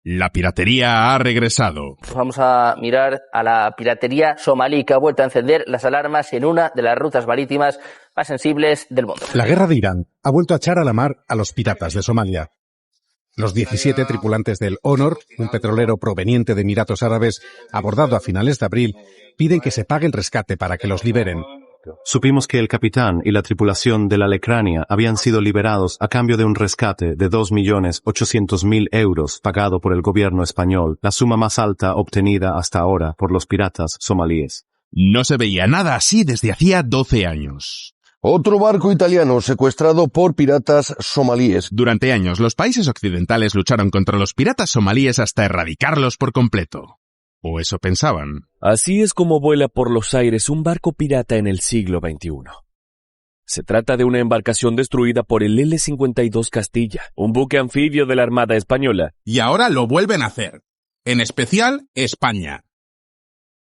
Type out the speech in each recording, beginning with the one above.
La piratería ha regresado. Vamos a mirar a la piratería somalí, que ha vuelto a encender las alarmas en una de las rutas marítimas más sensibles del mundo. La guerra de Irán ha vuelto a echar a la mar a los piratas de Somalia. Los 17 tripulantes del Honor, un petrolero proveniente de Emiratos Árabes, abordado a finales de abril, piden que se pague el rescate para que los liberen. Supimos que el capitán y la tripulación de la Lecrania habían sido liberados a cambio de un rescate de 2.800.000 euros pagado por el gobierno español, la suma más alta obtenida hasta ahora por los piratas somalíes. No se veía nada así desde hacía 12 años. Otro barco italiano secuestrado por piratas somalíes. Durante años, los países occidentales lucharon contra los piratas somalíes hasta erradicarlos por completo. O eso pensaban. Así es como vuela por los aires un barco pirata en el siglo XXI. Se trata de una embarcación destruida por el L-52 Castilla, un buque anfibio de la Armada Española. Y ahora lo vuelven a hacer. En especial, España.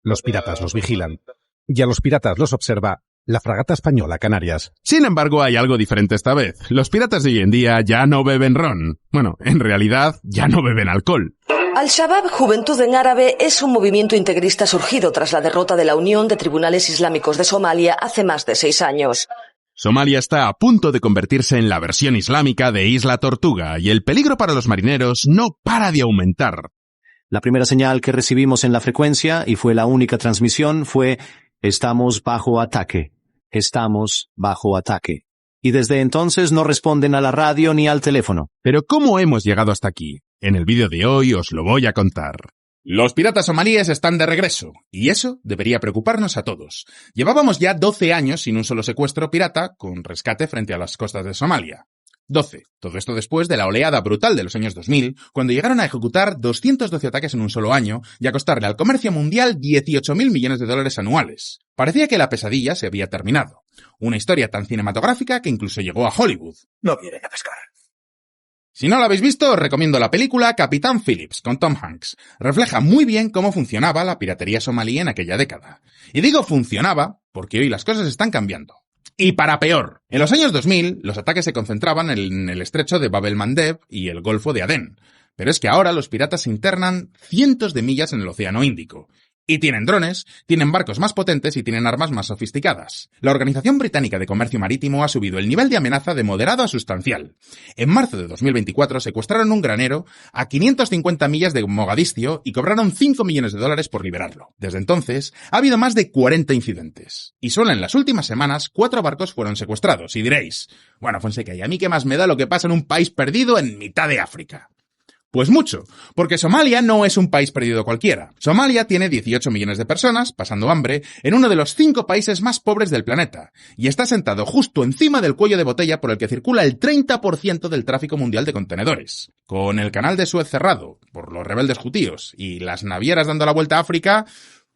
Los piratas los vigilan. Y a los piratas los observa la fragata española Canarias. Sin embargo, hay algo diferente esta vez. Los piratas de hoy en día ya no beben ron. Bueno, en realidad, ya no beben alcohol. Al-Shabaab, Juventud en Árabe, es un movimiento integrista surgido tras la derrota de la Unión de Tribunales Islámicos de Somalia hace más de 6 años. Somalia está a punto de convertirse en la versión islámica de Isla Tortuga y el peligro para los marineros no para de aumentar. La primera señal que recibimos en la frecuencia, y fue la única transmisión, fue «Estamos bajo ataque. Estamos bajo ataque». Y desde entonces no responden a la radio ni al teléfono. Pero ¿cómo hemos llegado hasta aquí? En el vídeo de hoy os lo voy a contar. Los piratas somalíes están de regreso, y eso debería preocuparnos a todos. Llevábamos ya 12 años sin un solo secuestro pirata con rescate frente a las costas de Somalia. 12. Todo esto después de la oleada brutal de los años 2000, cuando llegaron a ejecutar 212 ataques en un solo año y a costarle al comercio mundial 18.000 millones de dólares anuales. Parecía que la pesadilla se había terminado. Una historia tan cinematográfica que incluso llegó a Hollywood. No vienen a pescar. Si no la habéis visto, os recomiendo la película Capitán Phillips, con Tom Hanks. Refleja muy bien cómo funcionaba la piratería somalí en aquella década. Y digo funcionaba porque hoy las cosas están cambiando. Y para peor. En los años 2000, los ataques se concentraban en el estrecho de Bab el-Mandeb y el Golfo de Adén. Pero es que ahora los piratas se internan cientos de millas en el Océano Índico. Y tienen drones, tienen barcos más potentes y tienen armas más sofisticadas. La Organización Británica de Comercio Marítimo ha subido el nivel de amenaza de moderado a sustancial. En marzo de 2024 secuestraron un granero a 550 millas de Mogadiscio y cobraron 5 millones de dólares por liberarlo. Desde entonces, ha habido más de 40 incidentes. Y solo en las últimas semanas, 4 barcos fueron secuestrados. Y diréis, bueno, Fonseca, ¿y a mí qué más me da lo que pasa en un país perdido en mitad de África? Pues mucho, porque Somalia no es un país perdido cualquiera. Somalia tiene 18 millones de personas pasando hambre en uno de los 5 países más pobres del planeta, y está sentado justo encima del cuello de botella por el que circula el 30% del tráfico mundial de contenedores. Con el canal de Suez cerrado por los rebeldes hutíes y las navieras dando la vuelta a África,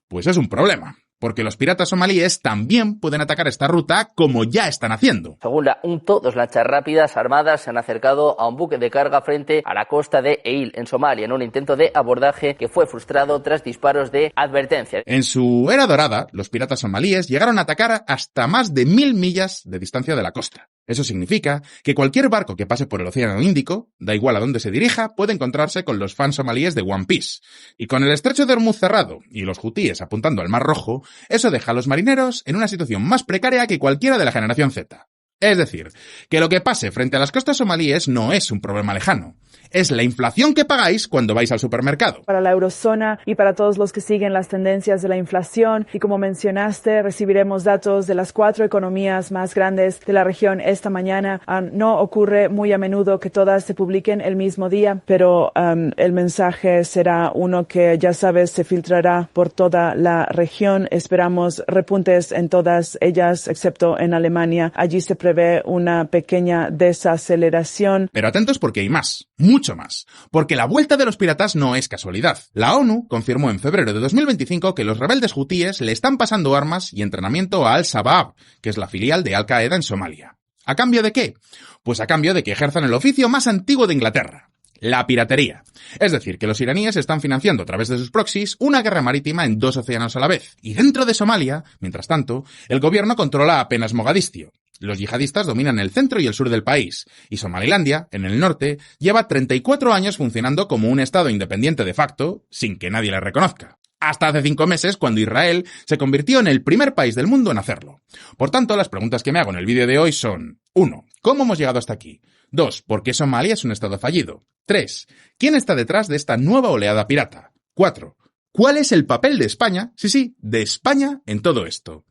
pues es un problema. Porque los piratas somalíes también pueden atacar esta ruta como ya están haciendo. Según la UNTO, 2 lanchas rápidas armadas se han acercado a un buque de carga frente a la costa de Eil, en Somalia, en un intento de abordaje que fue frustrado tras disparos de advertencia. En su era dorada, los piratas somalíes llegaron a atacar hasta más de 1000 millas de distancia de la costa. Eso significa que cualquier barco que pase por el Océano Índico, da igual a dónde se dirija, puede encontrarse con los fans somalíes de One Piece. Y con el estrecho de Hormuz cerrado y los hutíes apuntando al Mar Rojo, eso deja a los marineros en una situación más precaria que cualquiera de la generación Z. Es decir, que lo que pase frente a las costas somalíes no es un problema lejano. Es la inflación que pagáis cuando vais al supermercado. Para la eurozona y para todos los que siguen las tendencias de la inflación, y como mencionaste, recibiremos datos de las 4 economías más grandes de la región esta mañana. No ocurre muy a menudo que todas se publiquen el mismo día, pero el mensaje será uno que, ya sabes, se filtrará por toda la región. Esperamos repuntes en todas ellas, excepto en Alemania. Allí se prevé una pequeña desaceleración. Pero atentos porque hay más. Mucho más, porque la vuelta de los piratas no es casualidad. La ONU confirmó en febrero de 2025 que los rebeldes hutíes le están pasando armas y entrenamiento a Al-Shabaab, que es la filial de Al-Qaeda en Somalia. ¿A cambio de qué? Pues a cambio de que ejerzan el oficio más antiguo de Inglaterra, la piratería. Es decir, que los iraníes están financiando a través de sus proxies una guerra marítima en 2 océanos a la vez. Y dentro de Somalia, mientras tanto, el gobierno controla apenas Mogadiscio. Los yihadistas dominan el centro y el sur del país, y Somalilandia, en el norte, lleva 34 años funcionando como un estado independiente de facto, sin que nadie le reconozca. Hasta hace 5 meses, cuando Israel se convirtió en el primer país del mundo en hacerlo. Por tanto, las preguntas que me hago en el vídeo de hoy son: 1. ¿Cómo hemos llegado hasta aquí? 2. ¿Por qué Somalia es un estado fallido? 3. ¿Quién está detrás de esta nueva oleada pirata? 4. ¿Cuál es el papel de España? Sí, de España en todo esto.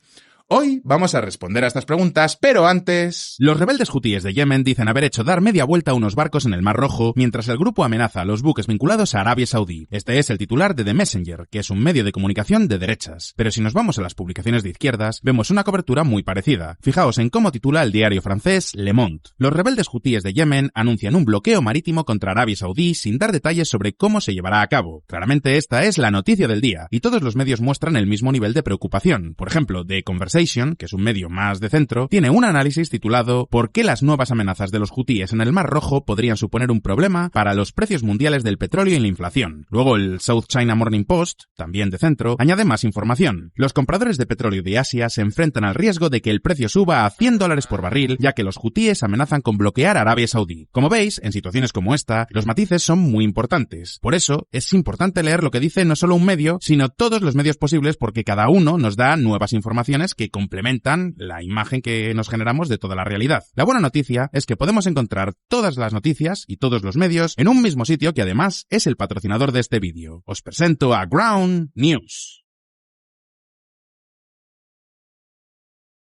Hoy vamos a responder a estas preguntas, pero antes... Los rebeldes hutíes de Yemen dicen haber hecho dar media vuelta a unos barcos en el Mar Rojo, mientras el grupo amenaza a los buques vinculados a Arabia Saudí. Este es el titular de The Messenger, que es un medio de comunicación de derechas. Pero si nos vamos a las publicaciones de izquierdas, vemos una cobertura muy parecida. Fijaos en cómo titula el diario francés Le Monde. Los rebeldes hutíes de Yemen anuncian un bloqueo marítimo contra Arabia Saudí sin dar detalles sobre cómo se llevará a cabo. Claramente esta es la noticia del día, y todos los medios muestran el mismo nivel de preocupación. Por ejemplo, The Conversation, que es un medio más de centro, tiene un análisis titulado ¿Por qué las nuevas amenazas de los hutíes en el Mar Rojo podrían suponer un problema para los precios mundiales del petróleo y la inflación? Luego el South China Morning Post, también de centro, añade más información. Los compradores de petróleo de Asia se enfrentan al riesgo de que el precio suba a $100 por barril, ya que los hutíes amenazan con bloquear a Arabia Saudí. Como veis, en situaciones como esta, los matices son muy importantes. Por eso, es importante leer lo que dice no solo un medio, sino todos los medios posibles, porque cada uno nos da nuevas informaciones que complementan la imagen que nos generamos de toda la realidad. La buena noticia es que podemos encontrar todas las noticias y todos los medios en un mismo sitio que además es el patrocinador de este vídeo. Os presento a Ground News.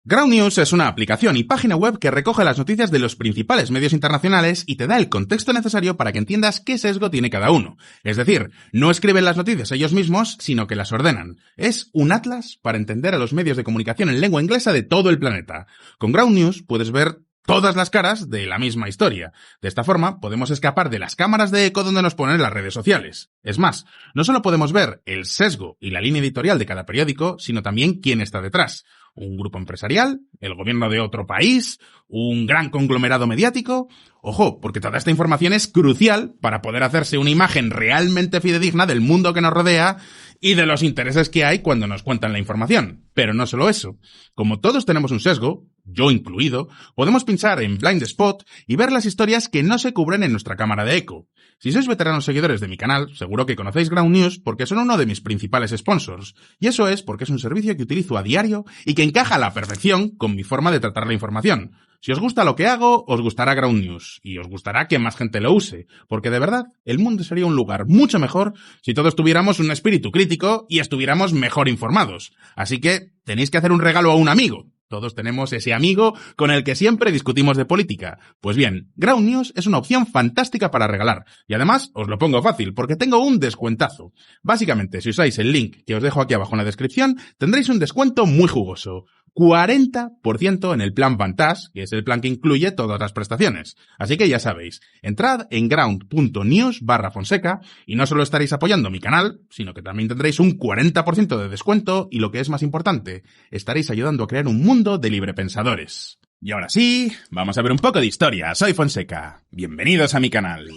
Ground News es una aplicación y página web que recoge las noticias de los principales medios internacionales y te da el contexto necesario para que entiendas qué sesgo tiene cada uno. Es decir, no escriben las noticias ellos mismos, sino que las ordenan. Es un atlas para entender a los medios de comunicación en lengua inglesa de todo el planeta. Con Ground News puedes ver todas las caras de la misma historia. De esta forma, podemos escapar de las cámaras de eco donde nos ponen las redes sociales. Es más, no solo podemos ver el sesgo y la línea editorial de cada periódico, sino también quién está detrás. ¿Un grupo empresarial? ¿El gobierno de otro país? ¿Un gran conglomerado mediático? Ojo, porque toda esta información es crucial para poder hacerse una imagen realmente fidedigna del mundo que nos rodea y de los intereses que hay cuando nos cuentan la información. Pero no solo eso. Como todos tenemos un sesgo, yo incluido, podemos pinchar en Blind Spot y ver las historias que no se cubren en nuestra cámara de eco. Si sois veteranos seguidores de mi canal, seguro que conocéis Ground News porque son uno de mis principales sponsors. Y eso es porque es un servicio que utilizo a diario y que encaja a la perfección con mi forma de tratar la información. Si os gusta lo que hago, os gustará Ground News y os gustará que más gente lo use, porque de verdad, el mundo sería un lugar mucho mejor si todos tuviéramos un espíritu crítico y estuviéramos mejor informados. Así que tenéis que hacer un regalo a un amigo. Todos tenemos ese amigo con el que siempre discutimos de política. Pues bien, Ground News es una opción fantástica para regalar. Y además, os lo pongo fácil, porque tengo un descuentazo. Básicamente, si usáis el link que os dejo aquí abajo en la descripción, tendréis un descuento muy jugoso. 40% en el plan Vantage, que es el plan que incluye todas las prestaciones. Así que ya sabéis, entrad en ground.news/Fonseca y no solo estaréis apoyando mi canal, sino que también tendréis un 40% de descuento y lo que es más importante, estaréis ayudando a crear un mundo de librepensadores. Y ahora sí, vamos a ver un poco de historia. Soy Fonseca. Bienvenidos a mi canal.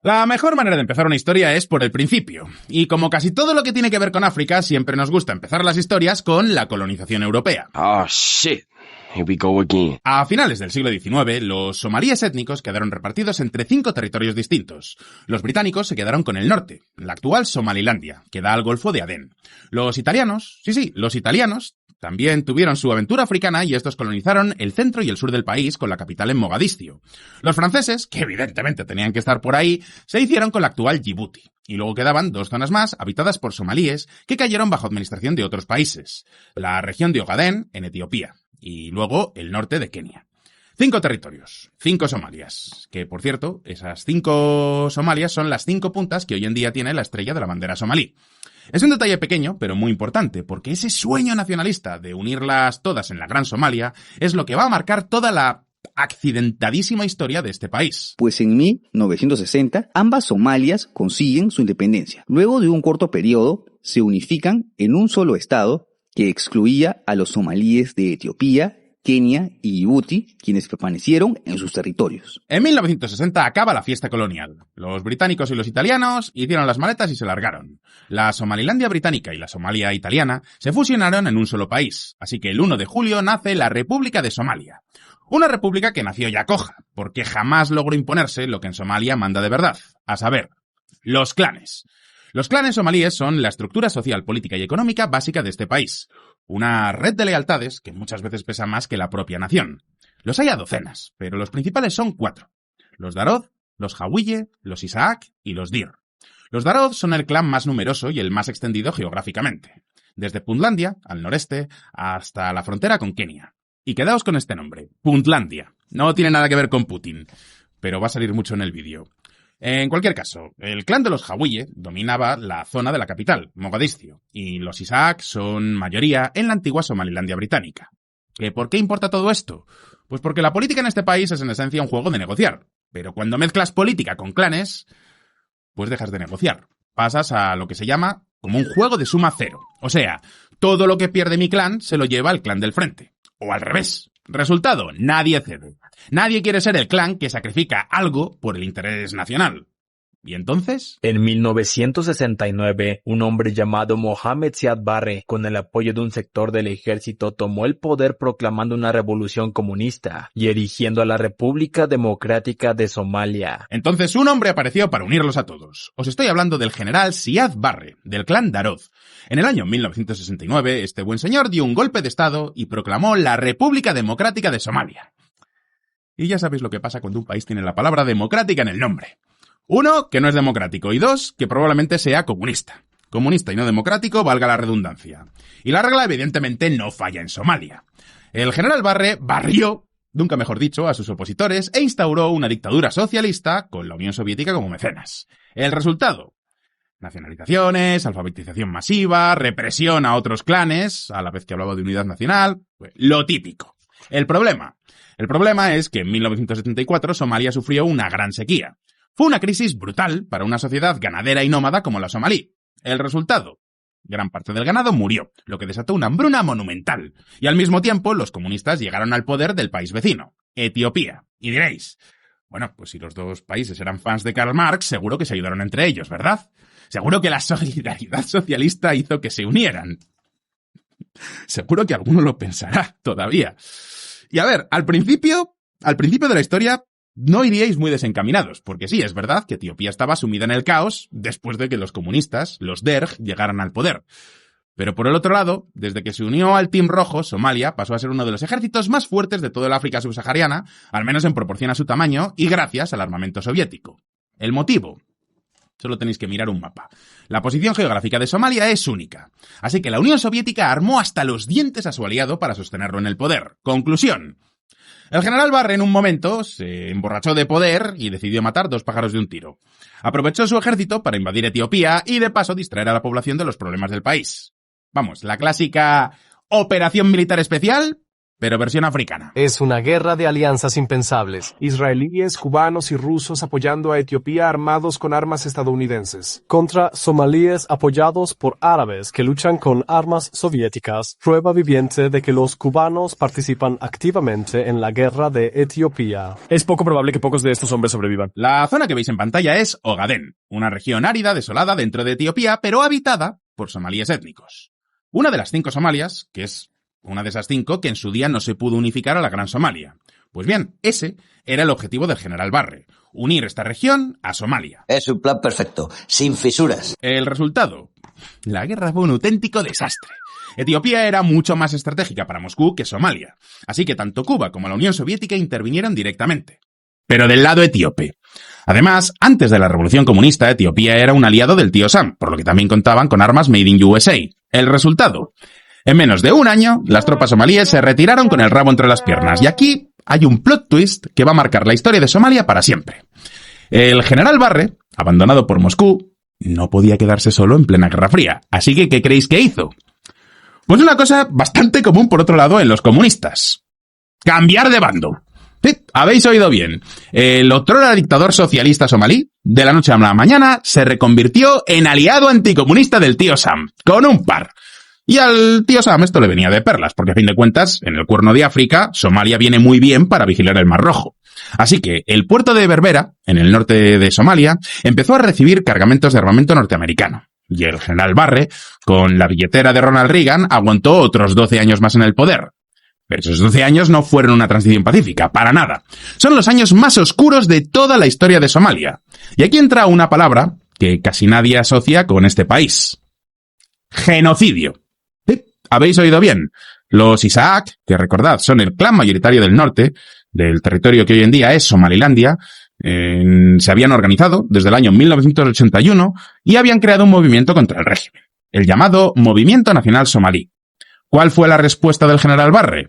La mejor manera de empezar una historia es por el principio. Y como casi todo lo que tiene que ver con África, siempre nos gusta empezar las historias con la colonización europea. Oh, shit. Here we go again. A finales del siglo XIX, los somalíes étnicos quedaron repartidos entre 5 territorios distintos. Los británicos se quedaron con el norte, la actual Somalilandia, que da al Golfo de Adén. Los italianos, los italianos, también tuvieron su aventura africana y estos colonizaron el centro y el sur del país con la capital en Mogadiscio. Los franceses, que evidentemente tenían que estar por ahí, se hicieron con la actual Djibouti. Y luego quedaban 2 zonas más habitadas por somalíes que cayeron bajo administración de otros países. La región de Ogadén, en Etiopía, y luego el norte de Kenia. 5 territorios, 5 Somalias, que por cierto, esas 5 Somalias son las 5 puntas que hoy en día tiene la estrella de la bandera somalí. Es un detalle pequeño, pero muy importante, porque ese sueño nacionalista de unirlas todas en la Gran Somalia es lo que va a marcar toda la accidentadísima historia de este país. Pues en 1960, ambas Somalias consiguen su independencia. Luego de un corto periodo, se unifican en un solo estado que excluía a los somalíes de Etiopía, Kenia y Djibouti, quienes permanecieron en sus territorios. En 1960 acaba la fiesta colonial. Los británicos y los italianos hicieron las maletas y se largaron. La Somalilandia británica y la Somalia italiana se fusionaron en un solo país, así que el 1 de julio nace la República de Somalia. Una república que nació ya coja, porque jamás logró imponerse lo que en Somalia manda de verdad, a saber, los clanes. Los clanes somalíes son la estructura social, política y económica básica de este país. Una red de lealtades que muchas veces pesa más que la propia nación. Los hay a docenas, pero los principales son 4. Los Daroth, los Hawille, los Isaac y los Dir. Los Daroth son el clan más numeroso y el más extendido geográficamente. Desde Puntlandia, al noreste, hasta la frontera con Kenia. Y quedaos con este nombre, Puntlandia. No tiene nada que ver con Putin, pero va a salir mucho en el vídeo. En cualquier caso, el clan de los Hawille dominaba la zona de la capital, Mogadiscio, y los Isaac son mayoría en la antigua Somalilandia británica. ¿Por qué importa todo esto? Pues porque la política en este país es en esencia un juego de negociar, pero cuando mezclas política con clanes, pues dejas de negociar. Pasas a lo que se llama como un juego de suma cero. O sea, todo lo que pierde mi clan se lo lleva el clan del frente. O al revés. Resultado, nadie cede. Nadie quiere ser el clan que sacrifica algo por el interés nacional. ¿Y entonces? En 1969, un hombre llamado Mohamed Siad Barre, con el apoyo de un sector del ejército, tomó el poder proclamando una revolución comunista y erigiendo a la República Democrática de Somalia. Entonces un hombre apareció para unirlos a todos. Os estoy hablando del general Siad Barre, del clan Daroth. En el año 1969, este buen señor dio un golpe de estado y proclamó la República Democrática de Somalia. Y ya sabéis lo que pasa cuando un país tiene la palabra democrática en el nombre. 1, que no es democrático, y 2, que probablemente sea comunista. Comunista y no democrático, valga la redundancia. Y la regla evidentemente no falla en Somalia. El general Barre barrió, nunca mejor dicho, a sus opositores e instauró una dictadura socialista con la Unión Soviética como mecenas. El resultado: nacionalizaciones, alfabetización masiva, represión a otros clanes, a la vez que hablaba de unidad nacional, pues, lo típico. El problema es que en 1974 Somalia sufrió una gran sequía. Fue una crisis brutal para una sociedad ganadera y nómada como la somalí. El resultado: gran parte del ganado murió, lo que desató una hambruna monumental. Y al mismo tiempo, los comunistas llegaron al poder del país vecino, Etiopía. Y diréis, bueno, pues si los dos países eran fans de Karl Marx, seguro que se ayudaron entre ellos, ¿verdad? Seguro que la solidaridad socialista hizo que se unieran. Seguro que alguno lo pensará todavía. Y a ver, al principio de la historia, no iríais muy desencaminados, porque sí, es verdad que Etiopía estaba sumida en el caos después de que los comunistas, los Derg, llegaran al poder. Pero por el otro lado, desde que se unió al Team Rojo, Somalia pasó a ser uno de los ejércitos más fuertes de toda el África subsahariana, al menos en proporción a su tamaño, y gracias al armamento soviético. ¿El motivo? Solo tenéis que mirar un mapa. La posición geográfica de Somalia es única, así que la Unión Soviética armó hasta los dientes a su aliado para sostenerlo en el poder. Conclusión: el general Barre en un momento se emborrachó de poder y decidió matar 2 pájaros de un tiro. Aprovechó su ejército para invadir Etiopía y de paso distraer a la población de los problemas del país. Vamos, la clásica operación militar especial, pero versión africana. Es una guerra de alianzas impensables. Israelíes, cubanos y rusos apoyando a Etiopía armados con armas estadounidenses. Contra somalíes apoyados por árabes que luchan con armas soviéticas. Prueba viviente de que los cubanos participan activamente en la guerra de Etiopía. Es poco probable que pocos de estos hombres sobrevivan. La zona que veis en pantalla es Ogadén, una región árida desolada dentro de Etiopía, pero habitada por somalíes étnicos. Una de las 5 Somalias, que es una de esas 5 que en su día no se pudo unificar a la Gran Somalia. Pues bien, ese era el objetivo del general Barre, unir esta región a Somalia. Es un plan perfecto, sin fisuras. El resultado: la guerra fue un auténtico desastre. Etiopía era mucho más estratégica para Moscú que Somalia, así que tanto Cuba como la Unión Soviética intervinieron directamente. Pero del lado etíope. Además, antes de la Revolución Comunista, Etiopía era un aliado del tío Sam, por lo que también contaban con armas made in USA. El resultado: en menos de un año, las tropas somalíes se retiraron con el rabo entre las piernas. Y aquí hay un plot twist que va a marcar la historia de Somalia para siempre. El general Barre, abandonado por Moscú, no podía quedarse solo en plena Guerra Fría. Así que, ¿qué creéis que hizo? Pues una cosa bastante común, por otro lado, en los comunistas: cambiar de bando. Sí, habéis oído bien. El otrora dictador socialista somalí, de la noche a la mañana, se reconvirtió en aliado anticomunista del tío Sam, con un par. Y al tío Sam esto le venía de perlas, porque a fin de cuentas, en el Cuerno de África, Somalia viene muy bien para vigilar el Mar Rojo. Así que el puerto de Berbera, en el norte de Somalia, empezó a recibir cargamentos de armamento norteamericano. Y el general Barre, con la billetera de Ronald Reagan, aguantó otros 12 años más en el poder. Pero esos 12 años no fueron una transición pacífica, para nada. Son los años más oscuros de toda la historia de Somalia. Y aquí entra una palabra que casi nadie asocia con este país. Genocidio. ¿Sí? ¿Habéis oído bien? Los Isaac, que recordad son el clan mayoritario del norte, del territorio que hoy en día es Somalilandia, se habían organizado desde el año 1981 y habían creado un movimiento contra el régimen, el llamado Movimiento Nacional Somalí. ¿Cuál fue la respuesta del general Barre?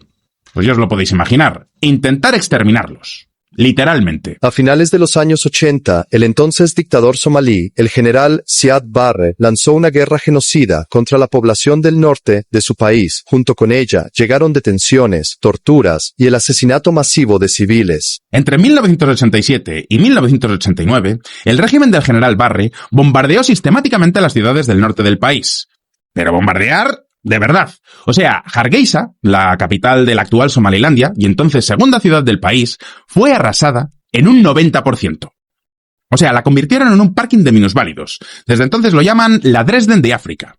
Pues ya os lo podéis imaginar, intentar exterminarlos. Literalmente. A finales de los años 80, el entonces dictador somalí, el general Siad Barre, lanzó una guerra genocida contra la población del norte de su país. Junto con ella, llegaron detenciones, torturas y el asesinato masivo de civiles. Entre 1987 y 1989, el régimen del general Barre bombardeó sistemáticamente las ciudades del norte del país. Pero bombardear de verdad. O sea, Hargeisa, la capital de la actual Somalilandia y entonces segunda ciudad del país, fue arrasada en un 90%. O sea, la convirtieron en un parking de minusválidos. Desde entonces lo llaman la Dresden de África.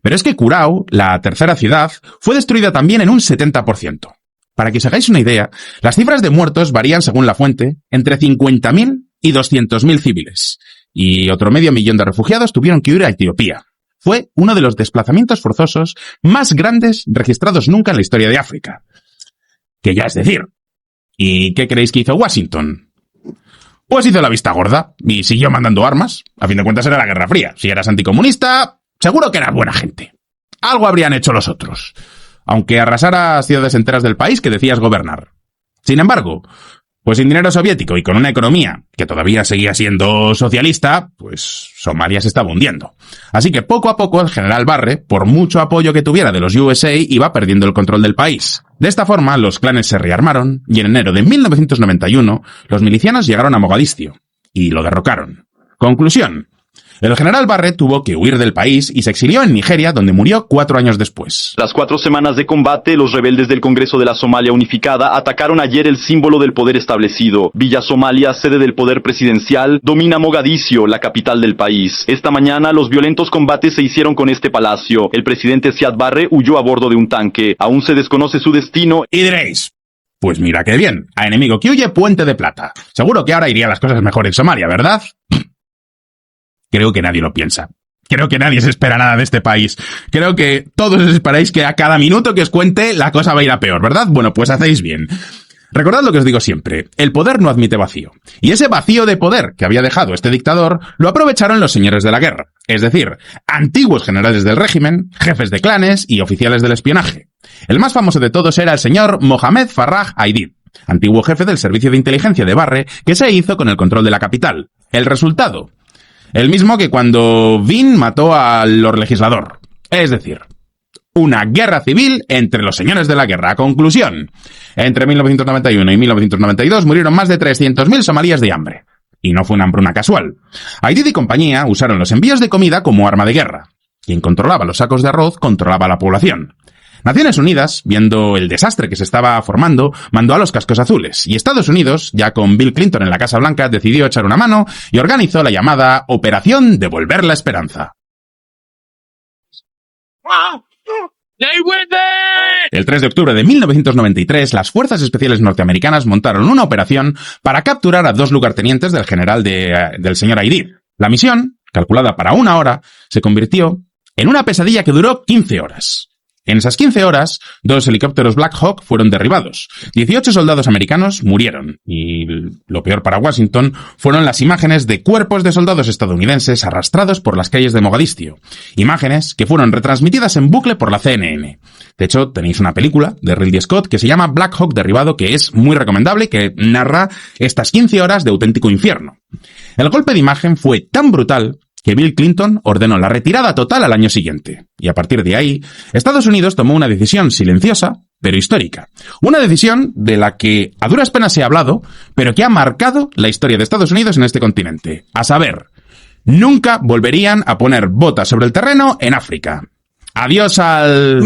Pero es que Curao, la tercera ciudad, fue destruida también en un 70%. Para que os hagáis una idea, las cifras de muertos varían según la fuente entre 50.000 y 200.000 civiles. Y otro 500.000 de refugiados tuvieron que huir a Etiopía. Fue uno de los desplazamientos forzosos más grandes registrados nunca en la historia de África. Que ya es decir. ¿Y qué creéis que hizo Washington? Pues hizo la vista gorda y siguió mandando armas. A fin de cuentas era la Guerra Fría. Si eras anticomunista, seguro que eras buena gente. Algo habrían hecho los otros. Aunque arrasara ciudades enteras del país que decías gobernar. Sin embargo, pues sin dinero soviético y con una economía que todavía seguía siendo socialista, pues Somalia se estaba hundiendo. Así que poco a poco el general Barre, por mucho apoyo que tuviera de los USA, iba perdiendo el control del país. De esta forma, los clanes se rearmaron y en enero de 1991 los milicianos llegaron a Mogadiscio y lo derrocaron. Conclusión. El general Barre tuvo que huir del país y se exilió en Nigeria, donde murió 4 años después. Tras 4 semanas de combate, los rebeldes del Congreso de la Somalia Unificada atacaron ayer el símbolo del poder establecido. Villa Somalia, sede del poder presidencial, domina Mogadiscio, la capital del país. Esta mañana, los violentos combates se hicieron con este palacio. El presidente Siad Barre huyó a bordo de un tanque. Aún se desconoce su destino. Y diréis, pues mira qué bien, a enemigo que huye, puente de plata. Seguro que ahora irían las cosas mejor en Somalia, ¿verdad? Creo que nadie lo piensa. Creo que nadie se espera nada de este país. Creo que todos os esperáis que a cada minuto que os cuente la cosa va a ir a peor, ¿verdad? Bueno, pues hacéis bien. Recordad lo que os digo siempre, el poder no admite vacío. Y ese vacío de poder que había dejado este dictador lo aprovecharon los señores de la guerra, es decir, antiguos generales del régimen, jefes de clanes y oficiales del espionaje. El más famoso de todos era el señor Mohamed Farrah Aidid, antiguo jefe del servicio de inteligencia de Barre, que se hizo con el control de la capital. El resultado: el mismo que cuando Vin mató al Lord Legislador. Es decir, una guerra civil entre los señores de la guerra. Conclusión: entre 1991 y 1992 murieron más de 300.000 somalíes de hambre. Y no fue una hambruna casual. Aidid y compañía usaron los envíos de comida como arma de guerra. Quien controlaba los sacos de arroz controlaba la población. Naciones Unidas, viendo el desastre que se estaba formando, mandó a los cascos azules, y Estados Unidos, ya con Bill Clinton en la Casa Blanca, decidió echar una mano y organizó la llamada Operación Devolver la Esperanza. El 3 de octubre de 1993, las Fuerzas Especiales norteamericanas montaron una operación para capturar a 2 lugartenientes del general del señor Aidid. La misión, calculada para 1 hora, se convirtió en una pesadilla que duró 15 horas. En esas 15 horas, 2 helicópteros Black Hawk fueron derribados, 18 soldados americanos murieron, y lo peor para Washington fueron las imágenes de cuerpos de soldados estadounidenses arrastrados por las calles de Mogadiscio, imágenes que fueron retransmitidas en bucle por la CNN. De hecho, tenéis una película de Ridley Scott que se llama Black Hawk derribado, que es muy recomendable, que narra estas 15 horas de auténtico infierno. El golpe de imagen fue tan brutal que Bill Clinton ordenó la retirada total al año siguiente. Y a partir de ahí, Estados Unidos tomó una decisión silenciosa, pero histórica. Una decisión de la que a duras penas se ha hablado, pero que ha marcado la historia de Estados Unidos en este continente. A saber, nunca volverían a poner botas sobre el terreno en África. Adiós al...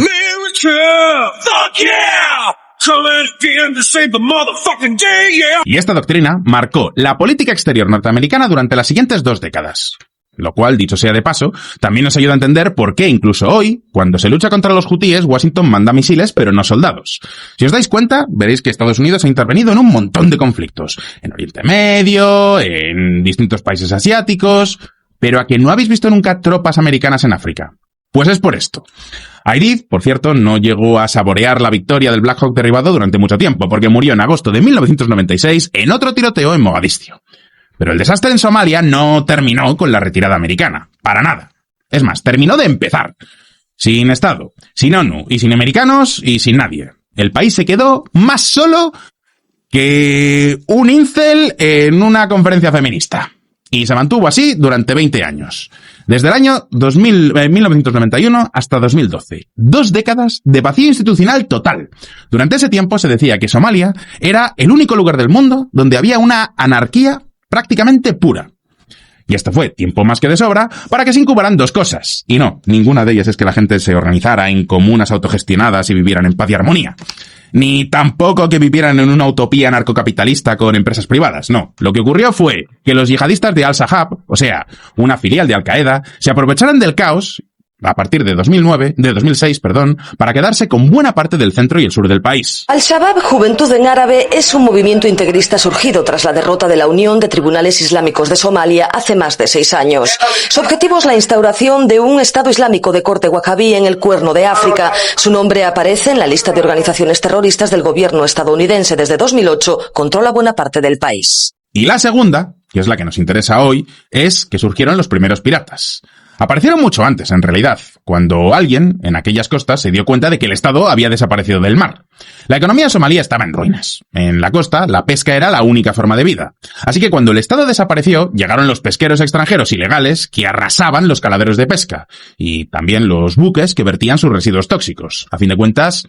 Y esta doctrina marcó la política exterior norteamericana durante las siguientes 2 décadas. Lo cual, dicho sea de paso, también nos ayuda a entender por qué incluso hoy, cuando se lucha contra los hutíes, Washington manda misiles pero no soldados. Si os dais cuenta, veréis que Estados Unidos ha intervenido en un montón de conflictos. En Oriente Medio, en distintos países asiáticos... Pero ¿a que no habéis visto nunca tropas americanas en África? Pues es por esto. Aidid, por cierto, no llegó a saborear la victoria del Black Hawk derribado durante mucho tiempo, porque murió en agosto de 1996 en otro tiroteo en Mogadiscio. Pero el desastre en Somalia no terminó con la retirada americana. Para nada. Es más, terminó de empezar. Sin Estado, sin ONU, y sin americanos, y sin nadie. El país se quedó más solo que un incel en una conferencia feminista. Y se mantuvo así durante 20 años. Desde el año 1991 hasta 2012. 2 décadas de vacío institucional total. Durante ese tiempo se decía que Somalia era el único lugar del mundo donde había una anarquía prácticamente pura. Y esto fue tiempo más que de sobra para que se incubaran 2 cosas. Y no, ninguna de ellas es que la gente se organizara en comunas autogestionadas y vivieran en paz y armonía. Ni tampoco que vivieran en una utopía narcocapitalista con empresas privadas, no. Lo que ocurrió fue que los yihadistas de Al-Sahab, o sea, una filial de Al-Qaeda, se aprovecharon del caos a partir de 2006, para quedarse con buena parte del centro y el sur del país. Al-Shabaab, Juventud en Árabe, es un movimiento integrista surgido tras la derrota de la Unión de Tribunales Islámicos de Somalia hace más de 6 años. Su objetivo es la instauración de un Estado Islámico de corte wahhabí en el Cuerno de África. Su nombre aparece en la lista de organizaciones terroristas del gobierno estadounidense. Desde 2008 controla buena parte del país. Y la segunda, que es la que nos interesa hoy, es que surgieron los primeros piratas. Aparecieron mucho antes, en realidad, cuando alguien en aquellas costas se dio cuenta de que el Estado había desaparecido del mar. La economía somalí estaba en ruinas. En la costa, la pesca era la única forma de vida. Así que cuando el Estado desapareció, llegaron los pesqueros extranjeros ilegales que arrasaban los caladeros de pesca, y también los buques que vertían sus residuos tóxicos. A fin de cuentas,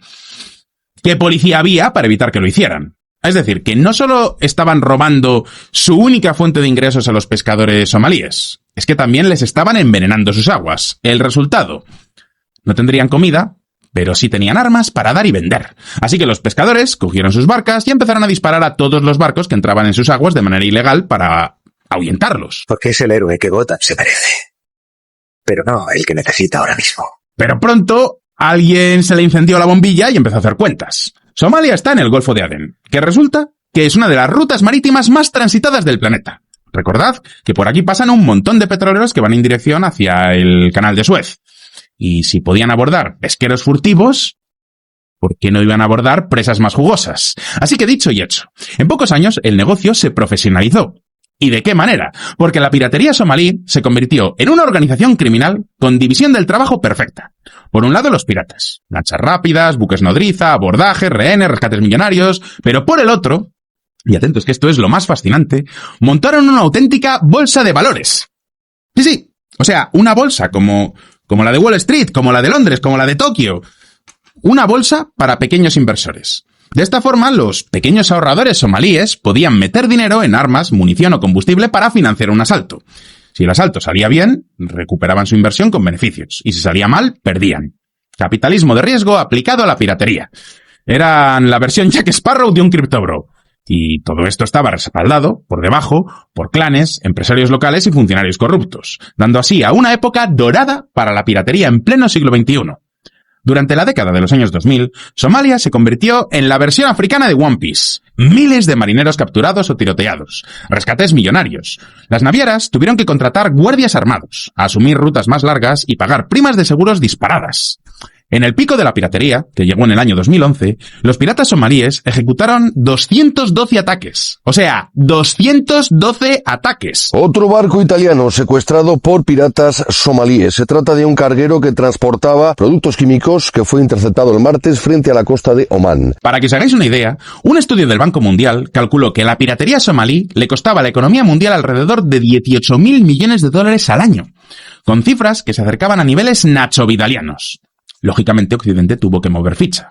¿qué policía había para evitar que lo hicieran? Es decir, que no solo estaban robando su única fuente de ingresos a los pescadores somalíes, es que también les estaban envenenando sus aguas. El resultado: no tendrían comida, pero sí tenían armas para dar y vender. Así que los pescadores cogieron sus barcas y empezaron a disparar a todos los barcos que entraban en sus aguas de manera ilegal para ahuyentarlos. Porque es el héroe que Gotham se merece. Pero no el que necesita ahora mismo. Pero pronto a alguien se le incendió la bombilla y empezó a hacer cuentas. Somalia está en el Golfo de Adén, que resulta que es una de las rutas marítimas más transitadas del planeta. Recordad que por aquí pasan un montón de petroleros que van en dirección hacia el Canal de Suez. Y si podían abordar pesqueros furtivos, ¿por qué no iban a abordar presas más jugosas? Así que dicho y hecho, en pocos años el negocio se profesionalizó. ¿Y de qué manera? Porque la piratería somalí se convirtió en una organización criminal con división del trabajo perfecta. Por un lado los piratas, lanchas rápidas, buques nodriza, abordaje, rehenes, rescates millonarios, pero por el otro, y atentos que esto es lo más fascinante, montaron una auténtica bolsa de valores. Sí, o sea, una bolsa como la de Wall Street, como la de Londres, como la de Tokio. Una bolsa para pequeños inversores. De esta forma, los pequeños ahorradores somalíes podían meter dinero en armas, munición o combustible para financiar un asalto. Si el asalto salía bien, recuperaban su inversión con beneficios, y si salía mal, perdían. Capitalismo de riesgo aplicado a la piratería. Eran la versión Jack Sparrow de un criptobro. Y todo esto estaba respaldado, por debajo, por clanes, empresarios locales y funcionarios corruptos, dando así a una época dorada para la piratería en pleno siglo XXI. Durante la década de los años 2000, Somalia se convirtió en la versión africana de One Piece. Miles de marineros capturados o tiroteados. Rescates millonarios. Las navieras tuvieron que contratar guardias armados, asumir rutas más largas y pagar primas de seguros disparadas. En el pico de la piratería, que llegó en el año 2011, los piratas somalíes ejecutaron 212 ataques. O sea, 212 ataques. Otro barco italiano secuestrado por piratas somalíes. Se trata de un carguero que transportaba productos químicos que fue interceptado el martes frente a la costa de Omán. Para que os hagáis una idea, un estudio del Banco Mundial calculó que la piratería somalí le costaba a la economía mundial alrededor de 18.000 millones de dólares al año, con cifras que se acercaban a niveles nachovidalianos. Lógicamente, Occidente tuvo que mover ficha.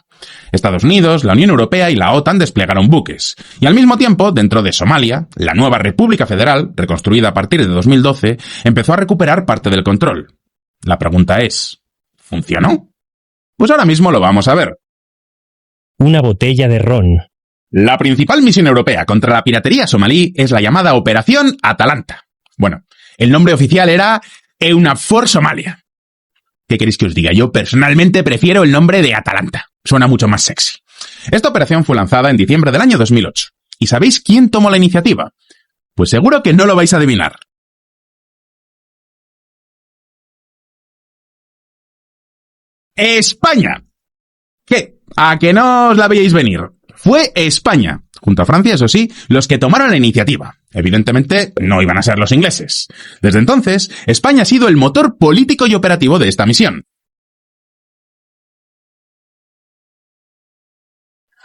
Estados Unidos, la Unión Europea y la OTAN desplegaron buques. Y al mismo tiempo, dentro de Somalia, la nueva República Federal, reconstruida a partir de 2012, empezó a recuperar parte del control. La pregunta es, ¿Funcionó? Pues ahora mismo lo vamos a ver. Una botella de ron. La principal misión europea contra la piratería somalí es la llamada Operación Atalanta. Bueno, el nombre oficial era EUNAVFOR Somalia. ¿Qué queréis que os diga? Yo personalmente prefiero el nombre de Atalanta. Suena mucho más sexy. Esta operación fue lanzada en diciembre del año 2008. ¿Y sabéis quién tomó la iniciativa? Pues seguro que no lo vais a adivinar. ¡España! ¿Qué? ¿A que no os la veíais venir? Fue España, junto a Francia, eso sí, los que tomaron la iniciativa. Evidentemente, no iban a ser los ingleses. Desde entonces, España ha sido el motor político y operativo de esta misión.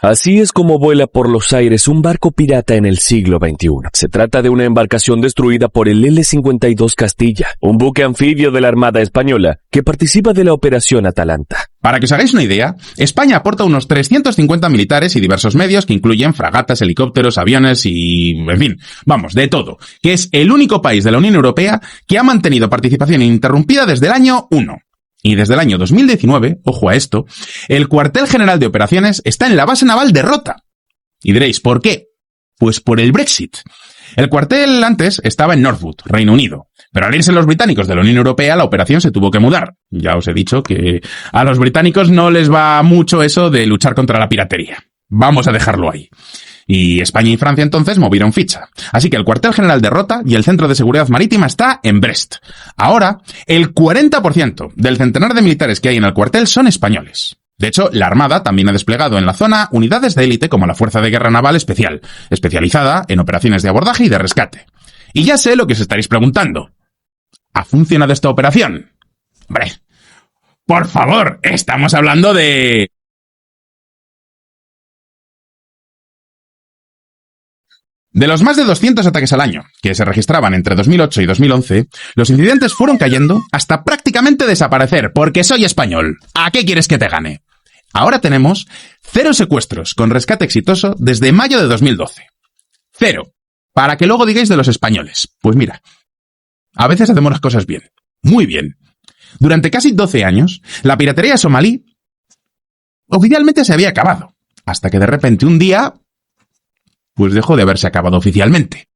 Así es como vuela por los aires un barco pirata en el siglo XXI. Se trata de una embarcación destruida por el L-52 Castilla, un buque anfibio de la Armada Española que participa de la Operación Atalanta. Para que os hagáis una idea, España aporta unos 350 militares y diversos medios que incluyen fragatas, helicópteros, aviones y... en fin, vamos, de todo, que es el único país de la Unión Europea que ha mantenido participación ininterrumpida desde el año 1. Y desde el año 2019, ojo a esto, el cuartel general de operaciones está en la base naval de Rota. Y diréis, ¿por qué? Pues por el Brexit. El cuartel antes estaba en Northwood, Reino Unido, pero al irse los británicos de la Unión Europea, la operación se tuvo que mudar. Ya os he dicho que a los británicos no les va mucho eso de luchar contra la piratería. Vamos a dejarlo ahí. Y España y Francia entonces movieron ficha. Así que el cuartel general de Rota y el centro de seguridad marítima está en Brest. Ahora, el 40% del centenar de militares que hay en el cuartel son españoles. De hecho, la Armada también ha desplegado en la zona unidades de élite como la Fuerza de Guerra Naval Especial, especializada en operaciones de abordaje y de rescate. Y ya sé lo que os estaréis preguntando. ¿Ha funcionado esta operación? Hombre, por favor, estamos hablando de... De los más de 200 ataques al año que se registraban entre 2008 y 2011, los incidentes fueron cayendo hasta prácticamente desaparecer, porque soy español. ¿A qué quieres que te gane? Ahora tenemos 0 secuestros con rescate exitoso desde mayo de 2012. 0. Para que luego digáis de los españoles. Pues mira, a veces hacemos las cosas bien. Muy bien. Durante casi 12 años, la piratería somalí oficialmente se había acabado, hasta que de repente un día... pues dejó de haberse acabado oficialmente.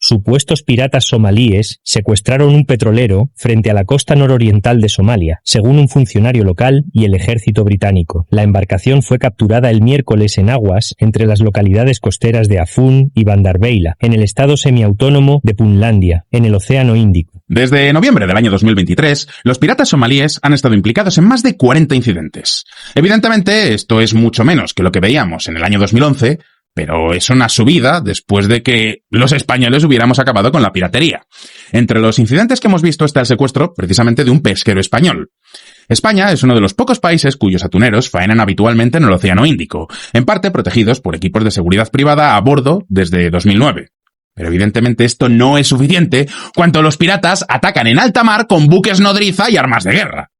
Supuestos piratas somalíes secuestraron un petrolero frente a la costa nororiental de Somalia, según un funcionario local y el ejército británico. La embarcación fue capturada el miércoles en aguas entre las localidades costeras de Afun y Bandarbeila, en el estado semiautónomo de Puntlandia, en el Océano Índico. Desde noviembre del año 2023, los piratas somalíes han estado implicados en más de 40 incidentes. Evidentemente, esto es mucho menos que lo que veíamos en el año 2011, pero es una subida después de que los españoles hubiéramos acabado con la piratería. Entre los incidentes que hemos visto está el secuestro precisamente de un pesquero español. España es uno de los pocos países cuyos atuneros faenan habitualmente en el Océano Índico, en parte protegidos por equipos de seguridad privada a bordo desde 2009. Pero evidentemente esto no es suficiente cuando los piratas atacan en alta mar con buques nodriza y armas de guerra.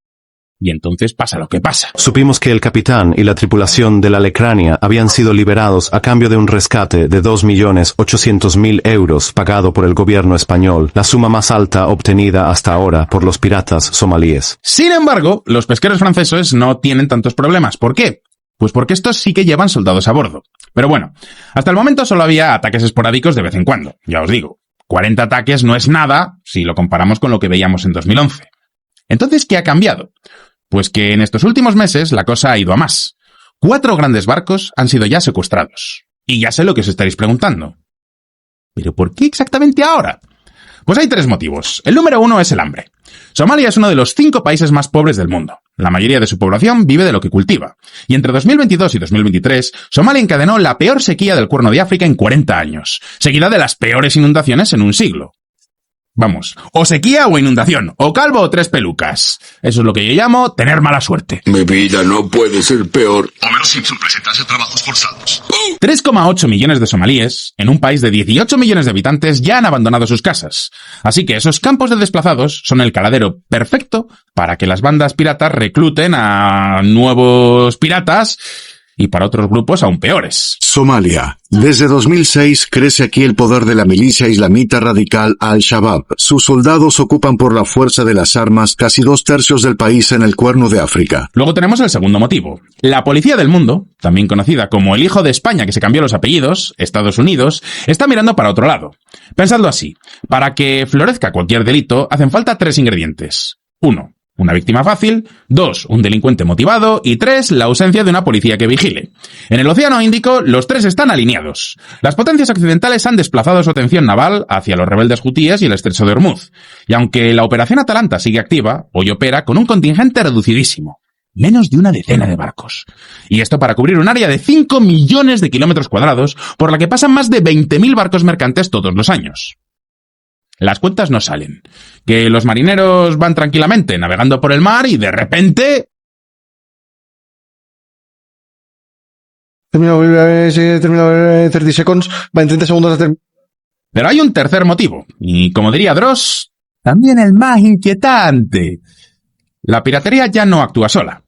Y entonces pasa lo que pasa. Supimos que el capitán y la tripulación de la Lecrania habían sido liberados a cambio de un rescate de 2.800.000 euros pagado por el gobierno español, la suma más alta obtenida hasta ahora por los piratas somalíes. Sin embargo, los pesqueros franceses no tienen tantos problemas. ¿Por qué? Pues porque estos sí que llevan soldados a bordo. Pero bueno, hasta el momento solo había ataques esporádicos de vez en cuando, ya os digo. 40 ataques no es nada si lo comparamos con lo que veíamos en 2011. Entonces, ¿qué ha cambiado? Pues que en estos últimos meses la cosa ha ido a más. 4 grandes barcos han sido ya secuestrados. Y ya sé lo que os estaréis preguntando. ¿Pero por qué exactamente ahora? Pues hay 3 motivos. El número 1 es el hambre. Somalia es uno de los 5 países más pobres del mundo. La mayoría de su población vive de lo que cultiva. Y entre 2022 y 2023, Somalia encadenó la peor sequía del Cuerno de África en 40 años, seguida de las peores inundaciones en un siglo. Vamos, o sequía o inundación, o calvo o 3 pelucas. Eso es lo que yo llamo tener mala suerte. Mi vida no puede ser peor. Homer Simpson presentarse a trabajos forzados. 3,8 millones de somalíes, en un país de 18 millones de habitantes, ya han abandonado sus casas. Así que esos campos de desplazados son el caladero perfecto para que las bandas piratas recluten a nuevos piratas y para otros grupos aún peores. Somalia. Desde 2006 crece aquí el poder de la milicia islamita radical Al-Shabaab. Sus soldados ocupan por la fuerza de las armas casi 2/3 del país en el Cuerno de África. Luego tenemos el segundo motivo. La policía del mundo, también conocida como el hijo de España que se cambió los apellidos, Estados Unidos, está mirando para otro lado. Pensadlo así. Para que florezca cualquier delito hacen falta 3 ingredientes. 1. Una víctima fácil, 2. Un delincuente motivado y 3. La ausencia de una policía que vigile. En el Océano Índico, los 3 están alineados. Las potencias occidentales han desplazado su atención naval hacia los rebeldes hutíes y el estrecho de Hormuz. Y aunque la Operación Atalanta sigue activa, hoy opera con un contingente reducidísimo. Menos de una decena de barcos. Y esto para cubrir un área de 5 millones de kilómetros cuadrados, por la que pasan más de 20.000 barcos mercantes todos los años. Las cuentas no salen. Que los marineros van tranquilamente navegando por el mar y de repente... Terminado 30 seconds. Va en 30 segundos. Pero hay un tercer motivo. Y como diría Dross, también el más inquietante. La piratería ya no actúa sola.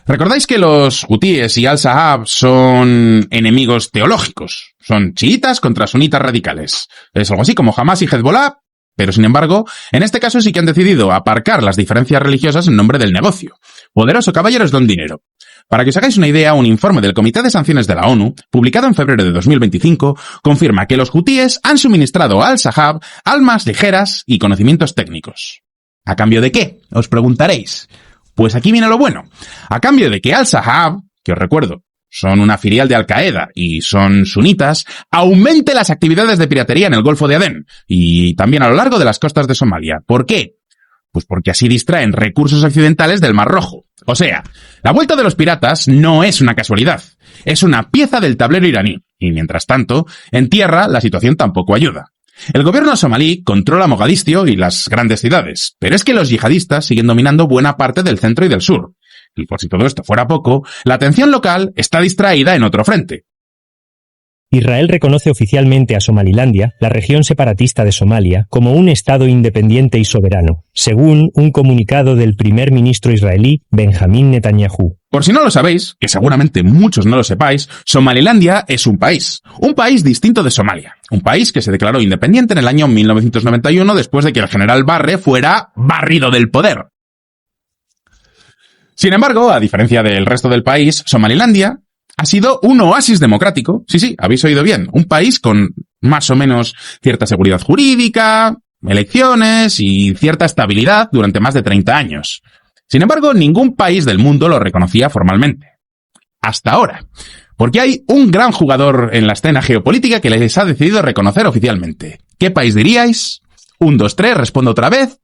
¿Recordáis que los hutíes y Al-Shabaab son enemigos teológicos? Son chiitas contra sunitas radicales. Es algo así como Hamas y Hezbollah. Pero, sin embargo, en este caso sí que han decidido aparcar las diferencias religiosas en nombre del negocio. Poderoso caballeros don dinero. Para que os hagáis una idea, un informe del Comité de Sanciones de la ONU, publicado en febrero de 2025, confirma que los hutíes han suministrado a Al-Shabaab armas ligeras y conocimientos técnicos. ¿A cambio de qué? Os preguntaréis. Pues aquí viene lo bueno. A cambio de que Al-Shabaab, que os recuerdo, son una filial de Al-Qaeda y son sunitas, aumente las actividades de piratería en el Golfo de Adén y también a lo largo de las costas de Somalia. ¿Por qué? Pues porque así distraen recursos occidentales del Mar Rojo. O sea, la vuelta de los piratas no es una casualidad, es una pieza del tablero iraní. Y mientras tanto, en tierra la situación tampoco ayuda. El gobierno somalí controla Mogadiscio y las grandes ciudades, pero es que los yihadistas siguen dominando buena parte del centro y del sur. Y por si todo esto fuera poco, la atención local está distraída en otro frente. Israel reconoce oficialmente a Somalilandia, la región separatista de Somalia, como un estado independiente y soberano, según un comunicado del primer ministro israelí Benjamín Netanyahu. Por si no lo sabéis, que seguramente muchos no lo sepáis, Somalilandia es un país distinto de Somalia, un país que se declaró independiente en el año 1991 después de que el general Barre fuera barrido del poder. Sin embargo, a diferencia del resto del país, Somalilandia ha sido un oasis democrático. Sí, habéis oído bien. Un país con más o menos cierta seguridad jurídica, elecciones y cierta estabilidad durante más de 30 años. Sin embargo, ningún país del mundo lo reconocía formalmente. Hasta ahora. Porque hay un gran jugador en la escena geopolítica que les ha decidido reconocer oficialmente. ¿Qué país diríais? 1, 2, 3, respondo otra vez.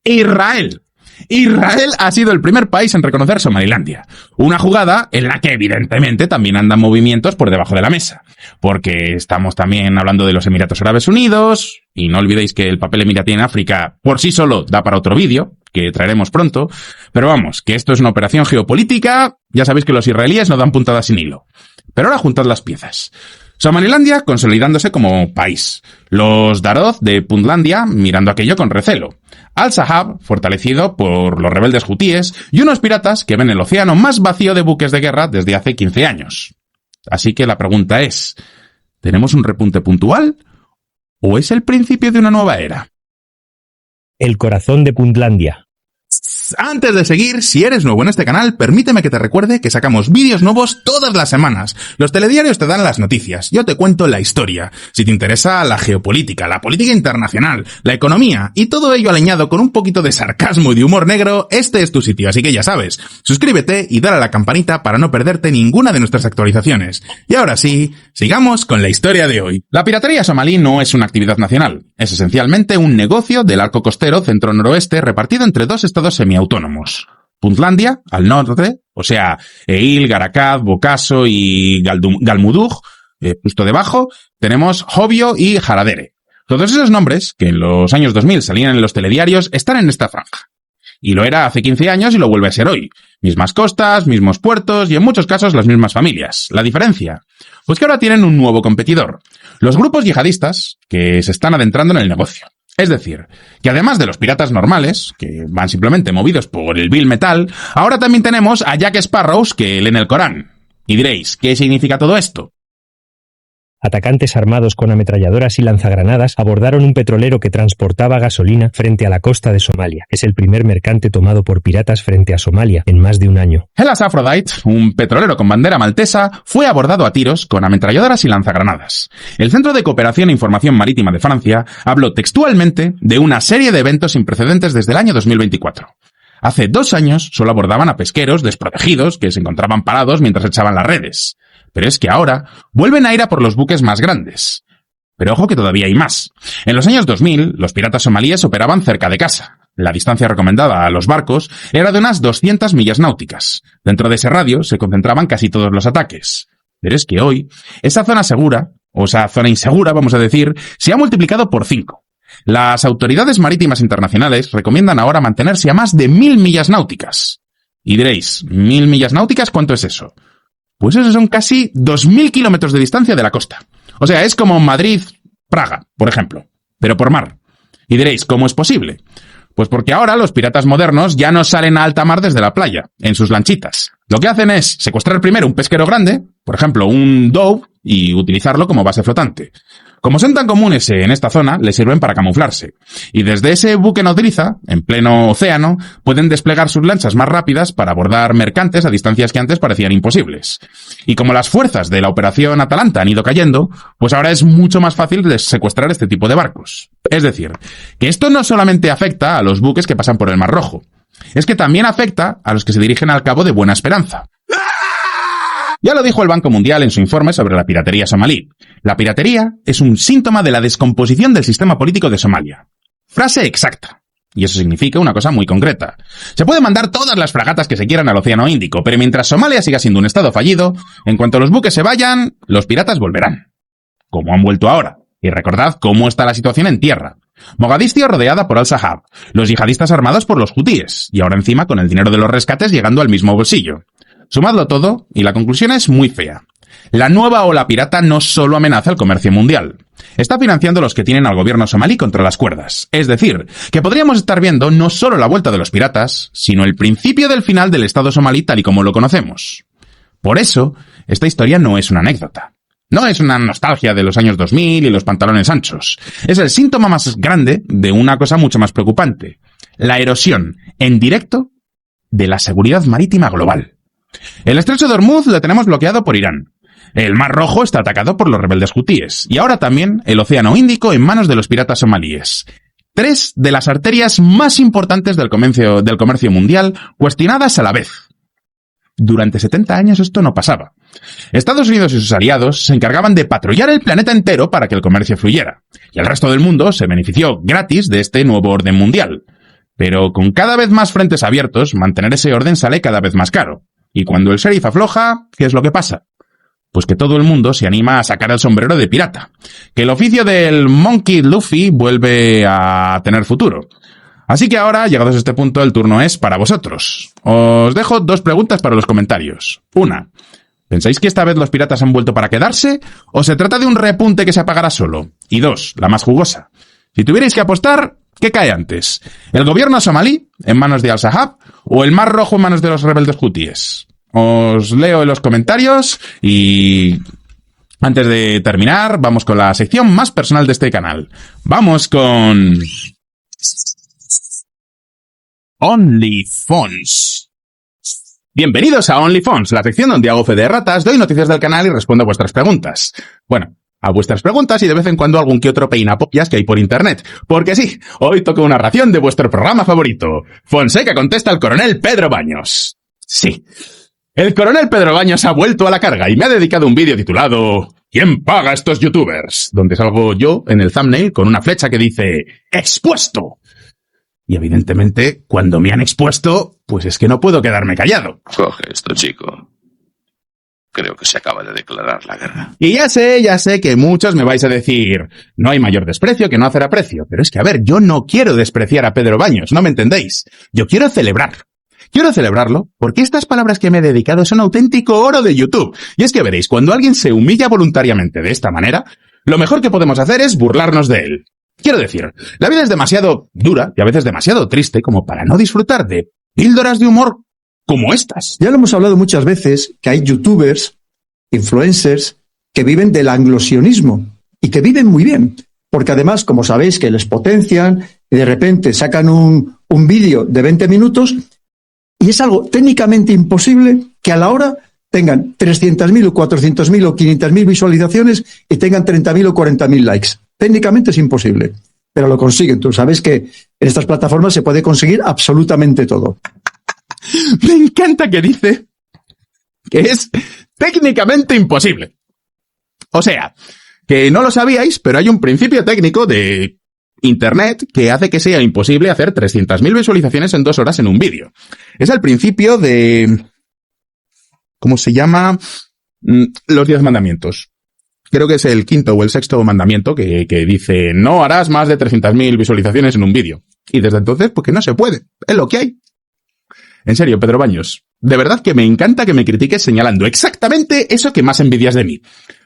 Israel. Israel ha sido el primer país en reconocer Somalilandia. Una jugada en la que evidentemente también andan movimientos por debajo de la mesa. Porque estamos también hablando de los Emiratos Árabes Unidos, y no olvidéis que el papel emiratí en África por sí solo da para otro vídeo, que traeremos pronto. Pero vamos, que esto es una operación geopolítica, ya sabéis que los israelíes no dan puntadas sin hilo. Pero ahora juntad las piezas. Somalilandia consolidándose como país. Los Daroz de Puntlandia mirando aquello con recelo. Al-Shabaab fortalecido por los rebeldes hutíes y unos piratas que ven el océano más vacío de buques de guerra desde hace 15 años. Así que la pregunta es, ¿tenemos un repunte puntual o es el principio de una nueva era? El corazón de Puntlandia. Antes de seguir, si eres nuevo en este canal, permíteme que te recuerde que sacamos vídeos nuevos todas las semanas. Los telediarios te dan las noticias, yo te cuento la historia. Si te interesa la geopolítica, la política internacional, la economía y todo ello alineado con un poquito de sarcasmo y de humor negro, este es tu sitio, así que ya sabes, suscríbete y dale a la campanita para no perderte ninguna de nuestras actualizaciones. Y ahora sí, sigamos con la historia de hoy. La piratería somalí no es una actividad nacional, es esencialmente un negocio del arco costero centro-noroeste repartido entre 2 estados semiautónomos. Puntlandia, al norte, o sea, Eil, Garakat, Bocaso y Galmudug, justo debajo, tenemos Hobyo y Haradere. Todos esos nombres, que en los años 2000 salían en los telediarios, están en esta franja. Y lo era hace 15 años y lo vuelve a ser hoy. Mismas costas, mismos puertos y en muchos casos las mismas familias. ¿La diferencia? Pues que ahora tienen un nuevo competidor. Los grupos yihadistas que se están adentrando en el negocio. Es decir, que además de los piratas normales, que van simplemente movidos por el vil metal, ahora también tenemos a Jack Sparrows que leen el Corán. Y diréis, ¿qué significa todo esto? Atacantes armados con ametralladoras y lanzagranadas abordaron un petrolero que transportaba gasolina frente a la costa de Somalia. Es el primer mercante tomado por piratas frente a Somalia en más de un año. El Aphrodite, un petrolero con bandera maltesa, fue abordado a tiros con ametralladoras y lanzagranadas. El Centro de Cooperación e Información Marítima de Francia habló textualmente de una serie de eventos sin precedentes desde el año 2024. Hace 2 años solo abordaban a pesqueros desprotegidos que se encontraban parados mientras echaban las redes. Pero es que ahora vuelven a ir a por los buques más grandes. Pero ojo que todavía hay más. En los años 2000, los piratas somalíes operaban cerca de casa. La distancia recomendada a los barcos era de unas 200 millas náuticas. Dentro de ese radio se concentraban casi todos los ataques. Pero es que hoy, esa zona segura, o esa zona insegura, vamos a decir, se ha multiplicado por 5. Las autoridades marítimas internacionales recomiendan ahora mantenerse a más de 1000 millas náuticas. Y diréis, ¿1000 millas náuticas cuánto es eso? Pues esos son casi 2000 kilómetros de distancia de la costa. O sea, es como Madrid-Praga, por ejemplo, pero por mar. Y diréis, ¿cómo es posible? Pues porque ahora los piratas modernos ya no salen a alta mar desde la playa, en sus lanchitas. Lo que hacen es secuestrar primero un pesquero grande, por ejemplo un Dove, y utilizarlo como base flotante. Como son tan comunes en esta zona, les sirven para camuflarse. Y desde ese buque nodriza, en pleno océano, pueden desplegar sus lanchas más rápidas para abordar mercantes a distancias que antes parecían imposibles. Y como las fuerzas de la Operación Atalanta han ido cayendo, pues ahora es mucho más fácil secuestrar este tipo de barcos. Es decir, que esto no solamente afecta a los buques que pasan por el Mar Rojo, es que también afecta a los que se dirigen al Cabo de Buena Esperanza. Ya lo dijo el Banco Mundial en su informe sobre la piratería somalí. La piratería es un síntoma de la descomposición del sistema político de Somalia. Frase exacta. Y eso significa una cosa muy concreta. Se puede mandar todas las fragatas que se quieran al Océano Índico, pero mientras Somalia siga siendo un estado fallido, en cuanto los buques se vayan, los piratas volverán. Como han vuelto ahora. Y recordad cómo está la situación en tierra. Mogadiscio rodeada por Al-Shahab, los yihadistas armados por los hutíes, y ahora encima con el dinero de los rescates llegando al mismo bolsillo. Sumadlo todo, y la conclusión es muy fea. La nueva ola pirata no solo amenaza el comercio mundial. Está financiando a los que tienen al gobierno somalí contra las cuerdas. Es decir, que podríamos estar viendo no solo la vuelta de los piratas, sino el principio del final del Estado somalí tal y como lo conocemos. Por eso, esta historia no es una anécdota. No es una nostalgia de los años 2000 y los pantalones anchos. Es el síntoma más grande de una cosa mucho más preocupante. La erosión, en directo, de la seguridad marítima global. El estrecho de Hormuz lo tenemos bloqueado por Irán. El Mar Rojo está atacado por los rebeldes hutíes. Y ahora también el Océano Índico en manos de los piratas somalíes. 3 de las arterias más importantes del comercio mundial cuestionadas a la vez. Durante 70 años esto no pasaba. Estados Unidos y sus aliados se encargaban de patrullar el planeta entero para que el comercio fluyera. Y el resto del mundo se benefició gratis de este nuevo orden mundial. Pero con cada vez más frentes abiertos, mantener ese orden sale cada vez más caro. Y cuando el sheriff afloja, ¿qué es lo que pasa? Pues que todo el mundo se anima a sacar el sombrero de pirata. Que el oficio del Monkey Luffy vuelve a tener futuro. Así que ahora, llegados a este punto, el turno es para vosotros. Os dejo 2 preguntas para los comentarios. 1. ¿Pensáis que esta vez los piratas han vuelto para quedarse? ¿O se trata de un repunte que se apagará solo? Y 2, la más jugosa. Si tuvierais que apostar, ¿qué cae antes? ¿El gobierno somalí, en manos de Al-Shahab, o el Mar Rojo en manos de los rebeldes hutíes? Os leo en los comentarios y... antes de terminar, vamos con la sección más personal de este canal. Vamos con... OnlyFans. Bienvenidos a OnlyFans, la sección donde hago fe de ratas, doy noticias del canal y respondo a vuestras preguntas. Bueno, a vuestras preguntas y de vez en cuando algún que otro peinapollas que hay por internet. Porque sí, hoy toca una ración de vuestro programa favorito. Fonseca contesta al coronel Pedro Baños. Sí, el coronel Pedro Baños ha vuelto a la carga y me ha dedicado un vídeo titulado ¿Quién paga a estos youtubers? Donde salgo yo en el thumbnail con una flecha que dice ¡Expuesto! Y evidentemente, cuando me han expuesto, pues es que no puedo quedarme callado. Coge esto, chico. Creo que se acaba de declarar la guerra. Y ya sé que muchos me vais a decir, no hay mayor desprecio que no hacer aprecio. Pero es que, a ver, yo no quiero despreciar a Pedro Baños, ¿no me entendéis? Yo quiero celebrar. Quiero celebrarlo porque estas palabras que me he dedicado son auténtico oro de YouTube. Y es que veréis, cuando alguien se humilla voluntariamente de esta manera, lo mejor que podemos hacer es burlarnos de él. Quiero decir, la vida es demasiado dura y a veces demasiado triste como para no disfrutar de píldoras de humor como estas. Ya lo hemos hablado muchas veces, que hay youtubers, influencers, que viven del anglosionismo y que viven muy bien. Porque además, como sabéis, que les potencian y de repente sacan un vídeo de 20 minutos y es algo técnicamente imposible que a la hora tengan 300.000 o 400.000 o 500.000 visualizaciones y tengan 30.000 o 40.000 likes. Técnicamente es imposible, pero lo consiguen. Tú sabes que en estas plataformas se puede conseguir absolutamente todo. Me encanta que dice que es técnicamente imposible. O sea, que no lo sabíais, pero hay un principio técnico de Internet que hace que sea imposible hacer 300.000 visualizaciones en 2 horas en un vídeo. Es el principio de... ¿Cómo se llama? Los 10 mandamientos. Creo que es el 5º o el 6º mandamiento que dice no harás más de 300.000 visualizaciones en un vídeo. Y desde entonces, pues que no se puede. Es lo que hay. En serio, Pedro Baños, de verdad que me encanta que me critiques señalando exactamente eso que más envidias de mí.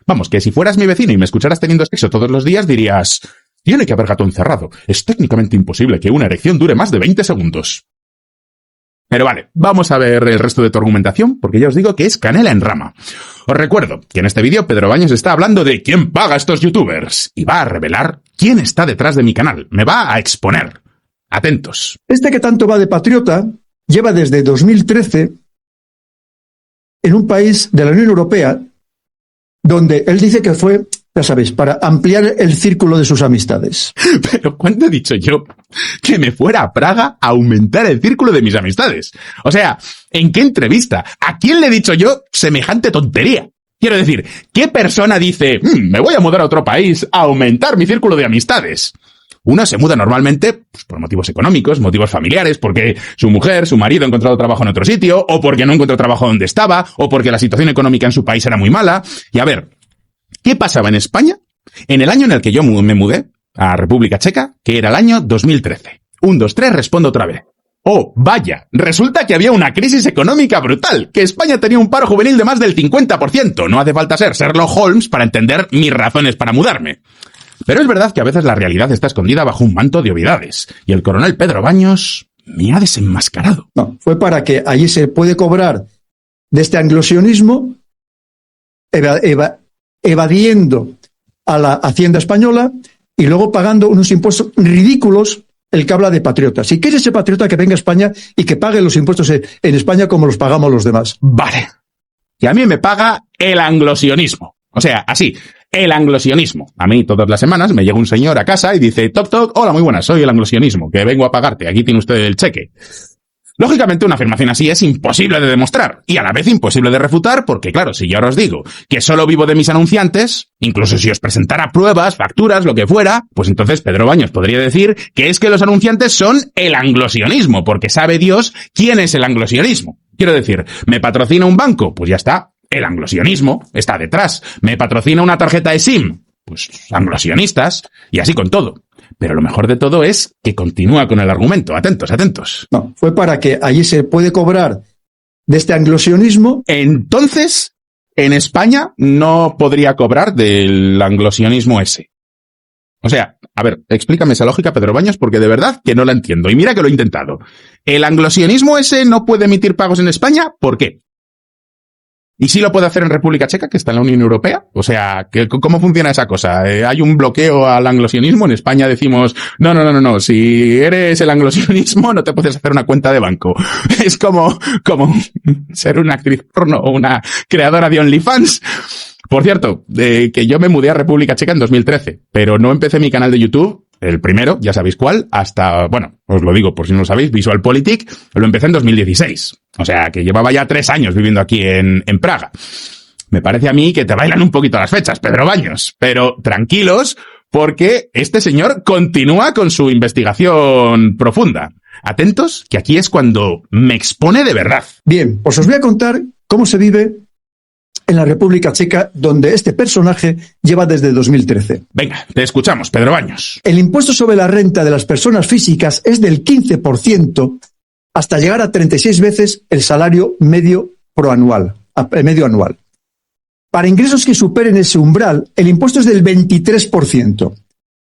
Vamos, que si fueras mi vecino y me escucharas teniendo sexo todos los días, dirías... Tiene que haber gato encerrado. Es técnicamente imposible que una erección dure más de 20 segundos. Pero vale, vamos a ver el resto de tu argumentación, porque ya os digo que es canela en rama. Os recuerdo que en este vídeo Pedro Baños está hablando de quién paga a estos youtubers y va a revelar quién está detrás de mi canal. Me va a exponer. Atentos. Este que tanto va de patriota lleva desde 2013 en un país de la Unión Europea donde él dice que fue, ya sabéis, para ampliar el círculo de sus amistades. Pero ¿cuándo he dicho yo que me fuera a Praga a aumentar el círculo de mis amistades? O sea, ¿en qué entrevista? ¿A quién le he dicho yo semejante tontería? Quiero decir, ¿qué persona dice, me voy a mudar a otro país a aumentar mi círculo de amistades? Uno se muda normalmente pues, por motivos económicos, motivos familiares, porque su mujer, su marido ha encontrado trabajo en otro sitio, o porque no encontró trabajo donde estaba, o porque la situación económica en su país era muy mala. Y a ver, ¿qué pasaba en España en el año en el que yo me mudé a República Checa, que era el año 2013? 1, 2, 3, respondo otra vez. Oh, vaya, resulta que había una crisis económica brutal, que España tenía un paro juvenil de más del 50%. No hace falta ser Sherlock Holmes para entender mis razones para mudarme. Pero es verdad que a veces la realidad está escondida bajo un manto de obviedades, y el coronel Pedro Baños me ha desenmascarado. No, fue para que allí se puede cobrar de este anglosionismo, evadiendo a la Hacienda española y luego pagando unos impuestos ridículos, el que habla de patriotas. ¿Y qué es ese patriota que venga a España y que pague los impuestos en España como los pagamos los demás? Vale. Y a mí me paga el anglosionismo. O sea, así, el anglosionismo. A mí todas las semanas me llega un señor a casa y dice, toc toc, hola, muy buenas, soy el anglosionismo, que vengo a pagarte, aquí tiene usted el cheque. Lógicamente una afirmación así es imposible de demostrar y a la vez imposible de refutar porque, claro, si yo ahora os digo que solo vivo de mis anunciantes, incluso si os presentara pruebas, facturas, lo que fuera, pues entonces Pedro Baños podría decir que es que los anunciantes son el anglosionismo, porque sabe Dios quién es el anglosionismo. Quiero decir, ¿me patrocina un banco? Pues ya está, el anglosionismo está detrás. ¿Me patrocina una tarjeta de SIM? Pues anglosionistas, y así con todo. Pero lo mejor de todo es que continúa con el argumento. Atentos, atentos. No, fue para que allí se puede cobrar de este anglosionismo. Entonces, en España no podría cobrar del anglosionismo ese. O sea, a ver, explícame esa lógica, Pedro Baños, porque de verdad que no la entiendo. Y mira que lo he intentado. ¿El anglosionismo ese no puede emitir pagos en España? ¿Por qué? ¿Y sí lo puede hacer en República Checa, que está en la Unión Europea? O sea, ¿cómo funciona esa cosa? ¿Hay un bloqueo al anglosionismo? En España decimos, no, si eres el anglosionismo no te puedes hacer una cuenta de banco. Es como ser una actriz porno o una creadora de OnlyFans. Por cierto, que yo me mudé a República Checa en 2013, pero no empecé mi canal de YouTube, el primero, ya sabéis cuál, hasta, bueno, os lo digo por si no lo sabéis, VisualPolitik, lo empecé en 2016. O sea, que llevaba ya 3 años viviendo aquí en Praga. Me parece a mí que te bailan un poquito las fechas, Pedro Baños. Pero tranquilos, porque este señor continúa con su investigación profunda. Atentos, que aquí es cuando me expone de verdad. Bien, pues os voy a contar cómo se vive en la República Checa, donde este personaje lleva desde 2013. Venga, te escuchamos, Pedro Baños. El impuesto sobre la renta de las personas físicas es del 15% hasta llegar a 36 veces el salario medio anual. Para ingresos que superen ese umbral, el impuesto es del 23%.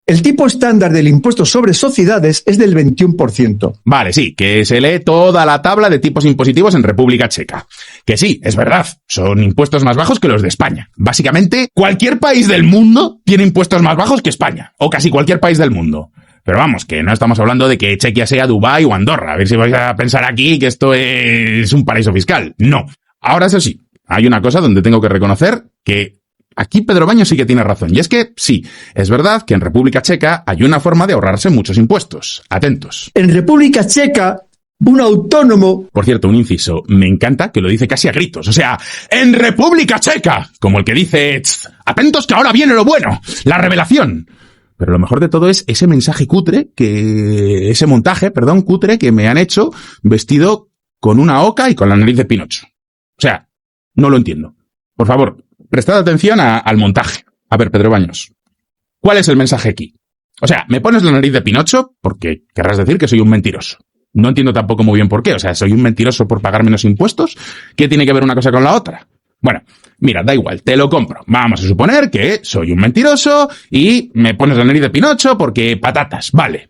el tipo estándar del impuesto sobre sociedades es del 21%. Vale, sí, que se lee toda la tabla de tipos impositivos en República Checa. Que sí, es verdad, son impuestos más bajos que los de España. Básicamente, cualquier país del mundo tiene impuestos más bajos que España, o casi cualquier país del mundo. Pero vamos, que no estamos hablando de que Chequia sea Dubái o Andorra. A ver si vais a pensar aquí que esto es un paraíso fiscal. No. Ahora, eso sí, hay una cosa donde tengo que reconocer que aquí Pedro Baños sí que tiene razón. Y es que, sí, es verdad que en República Checa hay una forma de ahorrarse muchos impuestos. Atentos. En República Checa, un autónomo... Por cierto, un inciso. Me encanta que lo dice casi a gritos. O sea, ¡en República Checa! Como el que dice, atentos que ahora viene lo bueno, la revelación. Pero lo mejor de todo es ese mensaje cutre, ese montaje, cutre que me han hecho vestido con una oca y con la nariz de Pinocho. O sea, no lo entiendo. Por favor, prestad atención al montaje. A ver, Pedro Baños, ¿cuál es el mensaje aquí? O sea, me pones la nariz de Pinocho porque querrás decir que soy un mentiroso. No entiendo tampoco muy bien por qué. O sea, ¿soy un mentiroso por pagar menos impuestos? ¿Qué tiene que ver una cosa con la otra? Bueno, mira, da igual, te lo compro. Vamos a suponer que soy un mentiroso y me pones la nariz de Pinocho porque patatas, vale.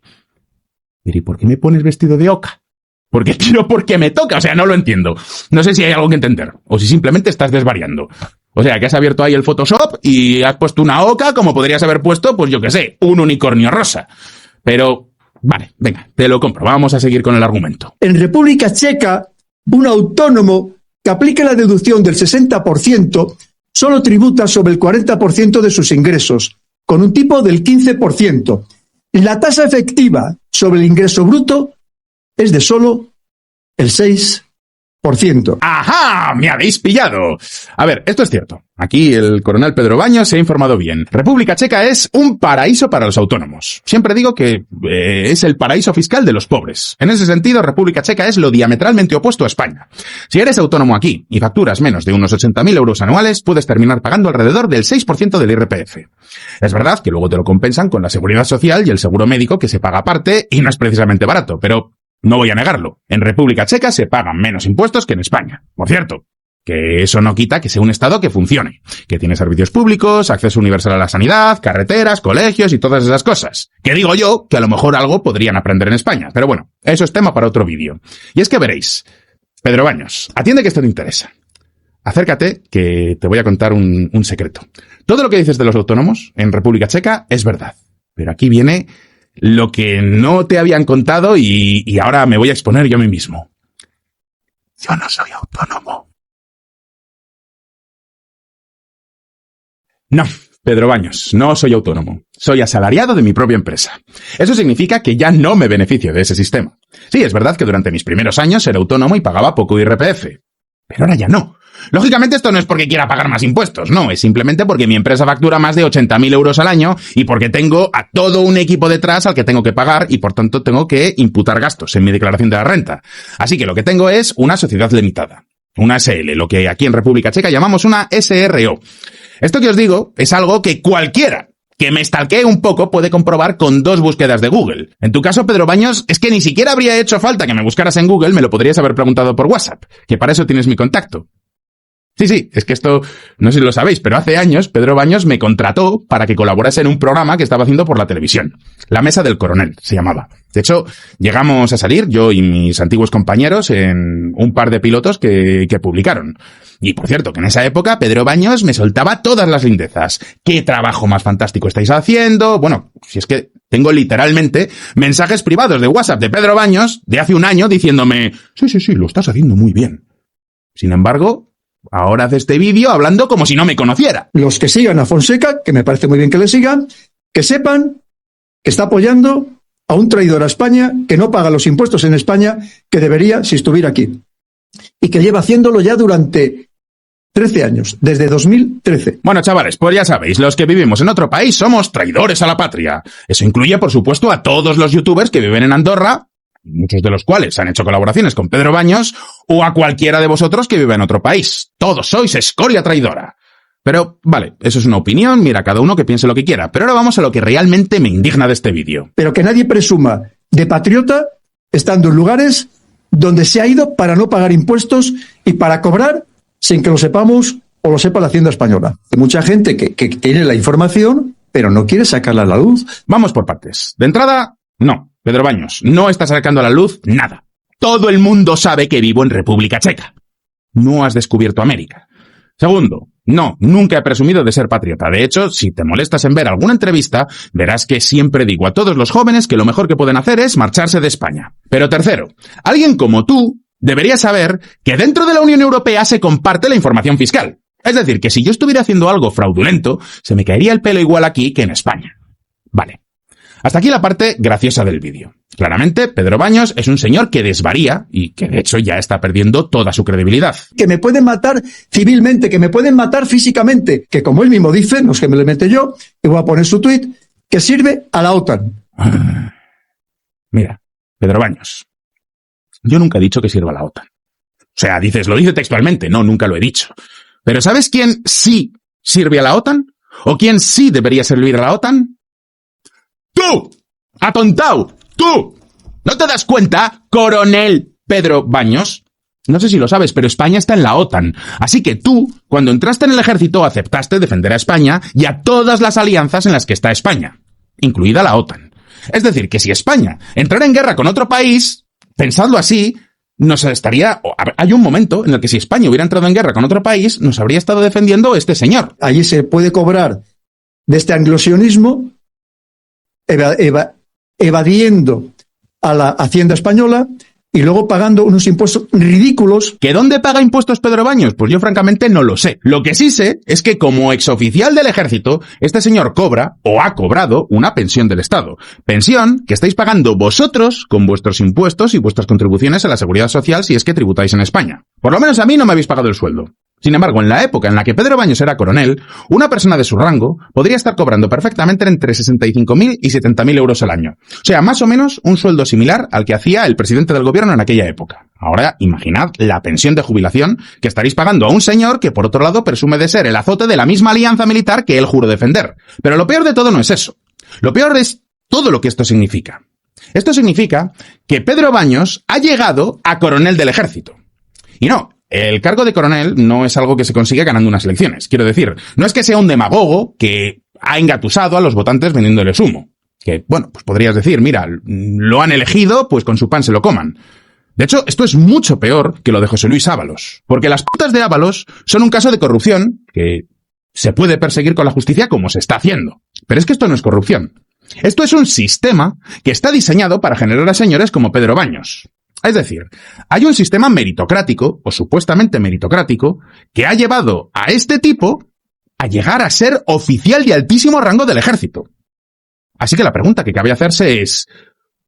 Pero ¿y por qué me pones vestido de oca? Porque quiero porque me toca, o sea, no lo entiendo. No sé si hay algo que entender, o si simplemente estás desvariando. O sea, que has abierto ahí el Photoshop y has puesto una oca como podrías haber puesto, pues yo qué sé, un unicornio rosa. Pero, vale, venga, te lo compro, vamos a seguir con el argumento. En República Checa, un autónomo que aplique la deducción del 60% solo tributa sobre el 40% de sus ingresos, con un tipo del 15%. La tasa efectiva sobre el ingreso bruto es de solo el 6%. ¡Ajá! ¡Me habéis pillado! A ver, esto es cierto. Aquí el coronel Pedro Baños se ha informado bien. República Checa es un paraíso para los autónomos. Siempre digo que es el paraíso fiscal de los pobres. En ese sentido, República Checa es lo diametralmente opuesto a España. Si eres autónomo aquí y facturas menos de unos 80.000 euros anuales, puedes terminar pagando alrededor del 6% del IRPF. Es verdad que luego te lo compensan con la seguridad social y el seguro médico que se paga aparte y no es precisamente barato, pero no voy a negarlo. En República Checa se pagan menos impuestos que en España. Por cierto, que eso no quita que sea un Estado que funcione, que tiene servicios públicos, acceso universal a la sanidad, carreteras, colegios y todas esas cosas. Que digo yo que a lo mejor algo podrían aprender en España, pero bueno, eso es tema para otro vídeo. Y es que veréis, Pedro Baños, atiende que esto te interesa. Acércate, que te voy a contar un secreto. Todo lo que dices de los autónomos en República Checa es verdad, pero aquí viene lo que no te habían contado y ahora me voy a exponer yo a mí mismo. Yo no soy autónomo. No, Pedro Baños, no soy autónomo. Soy asalariado de mi propia empresa. Eso significa que ya no me beneficio de ese sistema. Sí, es verdad que durante mis primeros años era autónomo y pagaba poco IRPF. Pero ahora ya no. Lógicamente esto no es porque quiera pagar más impuestos, no, es simplemente porque mi empresa factura más de 80.000 euros al año y porque tengo a todo un equipo detrás al que tengo que pagar y por tanto tengo que imputar gastos en mi declaración de la renta. Así que lo que tengo es una sociedad limitada, una SL, lo que aquí en República Checa llamamos una SRO. Esto que os digo es algo que cualquiera que me stalkee un poco puede comprobar con 2 búsquedas de Google. En tu caso, Pedro Baños, es que ni siquiera habría hecho falta que me buscaras en Google, me lo podrías haber preguntado por WhatsApp, que para eso tienes mi contacto. Sí, es que esto, no sé si lo sabéis, pero hace años Pedro Baños me contrató para que colaborase en un programa que estaba haciendo por la televisión. La Mesa del Coronel, se llamaba. De hecho, llegamos a salir, yo y mis antiguos compañeros, en un par de pilotos que publicaron. Y por cierto, que en esa época Pedro Baños me soltaba todas las lindezas. ¿Qué trabajo más fantástico estáis haciendo? Bueno, si es que tengo literalmente mensajes privados de WhatsApp de Pedro Baños de hace un año diciéndome, sí, lo estás haciendo muy bien. Sin embargo, ahora hace este vídeo hablando como si no me conociera. Los que sigan a Fonseca, que me parece muy bien que le sigan, que sepan que está apoyando a un traidor a España, que no paga los impuestos en España, que debería si estuviera aquí. Y que lleva haciéndolo ya durante 13 años, desde 2013. Bueno, chavales, pues ya sabéis, los que vivimos en otro país somos traidores a la patria. Eso incluye, por supuesto, a todos los youtubers que viven en Andorra, muchos de los cuales han hecho colaboraciones con Pedro Baños, o a cualquiera de vosotros que vive en otro país. Todos sois escoria traidora. Pero, vale, eso es una opinión, mira, cada uno que piense lo que quiera. Pero ahora vamos a lo que realmente me indigna de este vídeo. Pero que nadie presuma de patriota estando en lugares donde se ha ido para no pagar impuestos y para cobrar sin que lo sepamos o lo sepa la Hacienda española. Hay mucha gente que tiene la información pero no quiere sacarla a la luz. Vamos por partes. De entrada, no. Pedro Baños no está sacando a la luz nada. Todo el mundo sabe que vivo en República Checa. No has descubierto América. Segundo, no, nunca he presumido de ser patriota. De hecho, si te molestas en ver alguna entrevista, verás que siempre digo a todos los jóvenes que lo mejor que pueden hacer es marcharse de España. Pero tercero, alguien como tú debería saber que dentro de la Unión Europea se comparte la información fiscal. Es decir, que si yo estuviera haciendo algo fraudulento, se me caería el pelo igual aquí que en España. Vale. Hasta aquí la parte graciosa del vídeo. Claramente, Pedro Baños es un señor que desvaría y que de hecho ya está perdiendo toda su credibilidad. Que me pueden matar civilmente, que me pueden matar físicamente, que como él mismo dice, no es que me lo invente yo, y voy a poner su tuit, que sirve a la OTAN. Mira, Pedro Baños, yo nunca he dicho que sirva a la OTAN. O sea, lo dice textualmente, no, nunca lo he dicho. Pero ¿sabes quién sí sirve a la OTAN? ¿O quién sí debería servir a la OTAN? ¡Tú! ¡Atontao! ¡Tú! ¿No te das cuenta, coronel Pedro Baños? No sé si lo sabes, pero España está en la OTAN. Así que tú, cuando entraste en el ejército, aceptaste defender a España y a todas las alianzas en las que está España, incluida la OTAN. Es decir, que si España entrara en guerra con otro país, pensadlo así, hay un momento en el que si España hubiera entrado en guerra con otro país, nos habría estado defendiendo este señor. Allí se puede cobrar de este anglosionismo evadiendo a la Hacienda española y luego pagando unos impuestos ridículos. ¿Que dónde paga impuestos Pedro Baños? Pues yo francamente no lo sé. Lo que sí sé es que como exoficial del ejército, este señor cobra o ha cobrado una pensión del Estado. Pensión que estáis pagando vosotros con vuestros impuestos y vuestras contribuciones a la seguridad social si es que tributáis en España. Por lo menos a mí no me habéis pagado el sueldo. Sin embargo, en la época en la que Pedro Baños era coronel, una persona de su rango podría estar cobrando perfectamente entre 65.000 y 70.000 euros al año. O sea, más o menos un sueldo similar al que hacía el presidente del gobierno en aquella época. Ahora, imaginad la pensión de jubilación que estaréis pagando a un señor que, por otro lado, presume de ser el azote de la misma alianza militar que él juró defender. Pero lo peor de todo no es eso. Lo peor es todo lo que esto significa. Esto significa que Pedro Baños ha llegado a coronel del ejército. Y no, el cargo de coronel no es algo que se consigue ganando unas elecciones. Quiero decir, no es que sea un demagogo que ha engatusado a los votantes vendiéndoles humo. Que, bueno, pues podrías decir, mira, lo han elegido, pues con su pan se lo coman. De hecho, esto es mucho peor que lo de José Luis Ábalos. Porque las putas de Ábalos son un caso de corrupción que se puede perseguir con la justicia como se está haciendo. Pero es que esto no es corrupción. Esto es un sistema que está diseñado para generar a señores como Pedro Baños. Es decir, hay un sistema meritocrático, o supuestamente meritocrático, que ha llevado a este tipo a llegar a ser oficial de altísimo rango del ejército. Así que la pregunta que cabe hacerse es,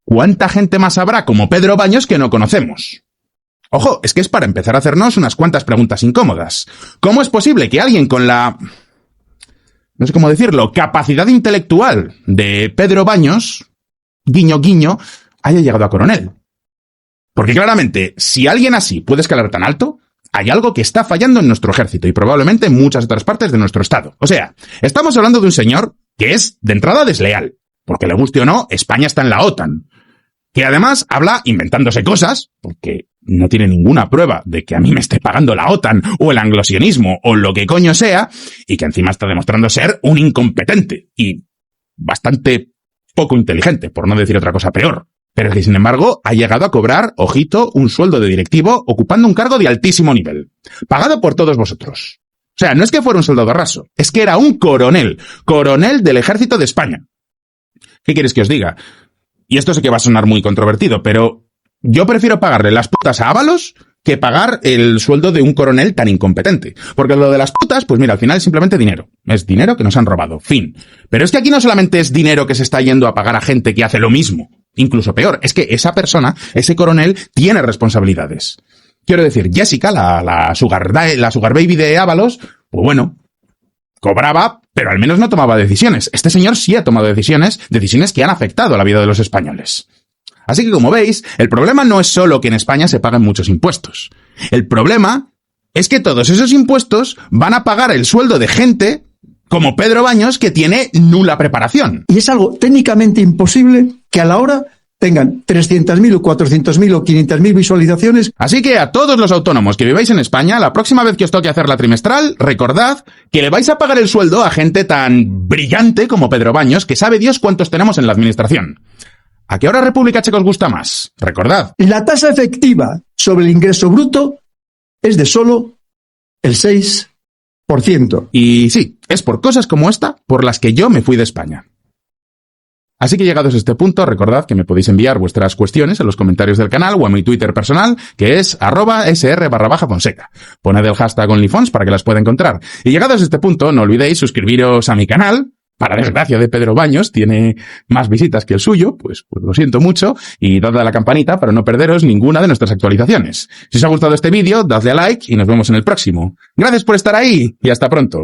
¿cuánta gente más habrá como Pedro Baños que no conocemos? Ojo, es que es para empezar a hacernos unas cuantas preguntas incómodas. ¿Cómo es posible que alguien con la, no sé cómo decirlo, capacidad intelectual de Pedro Baños, guiño guiño, haya llegado a coronel? Porque claramente, si alguien así puede escalar tan alto, hay algo que está fallando en nuestro ejército y probablemente en muchas otras partes de nuestro estado. O sea, estamos hablando de un señor que es, de entrada, desleal. Porque le guste o no, España está en la OTAN. Que además habla inventándose cosas, porque no tiene ninguna prueba de que a mí me esté pagando la OTAN o el anglosionismo o lo que coño sea, y que encima está demostrando ser un incompetente y bastante poco inteligente, por no decir otra cosa peor. Pero que, sin embargo, ha llegado a cobrar, ojito, un sueldo de directivo ocupando un cargo de altísimo nivel, pagado por todos vosotros. O sea, no es que fuera un soldado raso, es que era un coronel del ejército de España. ¿Qué quieres que os diga? Y esto sé que va a sonar muy controvertido, pero yo prefiero pagarle las putas a Ábalos que pagar el sueldo de un coronel tan incompetente. Porque lo de las putas, pues mira, al final es simplemente dinero. Es dinero que nos han robado, fin. Pero es que aquí no solamente es dinero que se está yendo a pagar a gente que hace lo mismo. Incluso peor, es que esa persona, ese coronel, tiene responsabilidades. Quiero decir, Jessica, la sugar baby de Ábalos, pues bueno, cobraba, pero al menos no tomaba decisiones. Este señor sí ha tomado decisiones que han afectado a la vida de los españoles. Así que, como veis, el problema no es solo que en España se paguen muchos impuestos. El problema es que todos esos impuestos van a pagar el sueldo de gente como Pedro Baños, que tiene nula preparación. Y es algo técnicamente imposible que a la hora tengan 300.000 o 400.000 o 500.000 visualizaciones. Así que a todos los autónomos que viváis en España, la próxima vez que os toque hacer la trimestral, recordad que le vais a pagar el sueldo a gente tan brillante como Pedro Baños, que sabe Dios cuántos tenemos en la administración. ¿A qué hora República Checa os gusta más? Recordad. La tasa efectiva sobre el ingreso bruto es de solo el 6%. Y sí, es por cosas como esta por las que yo me fui de España. Así que llegados a este punto, recordad que me podéis enviar vuestras cuestiones en los comentarios del canal o a mi Twitter personal, que es @sr_Fonseca. Poned el hashtag OnlyFans para que las pueda encontrar. Y llegados a este punto, no olvidéis suscribiros a mi canal. Para desgracia de Pedro Baños, tiene más visitas que el suyo, pues lo siento mucho, y dadle a la campanita para no perderos ninguna de nuestras actualizaciones. Si os ha gustado este vídeo, dadle a like y nos vemos en el próximo. Gracias por estar ahí y hasta pronto.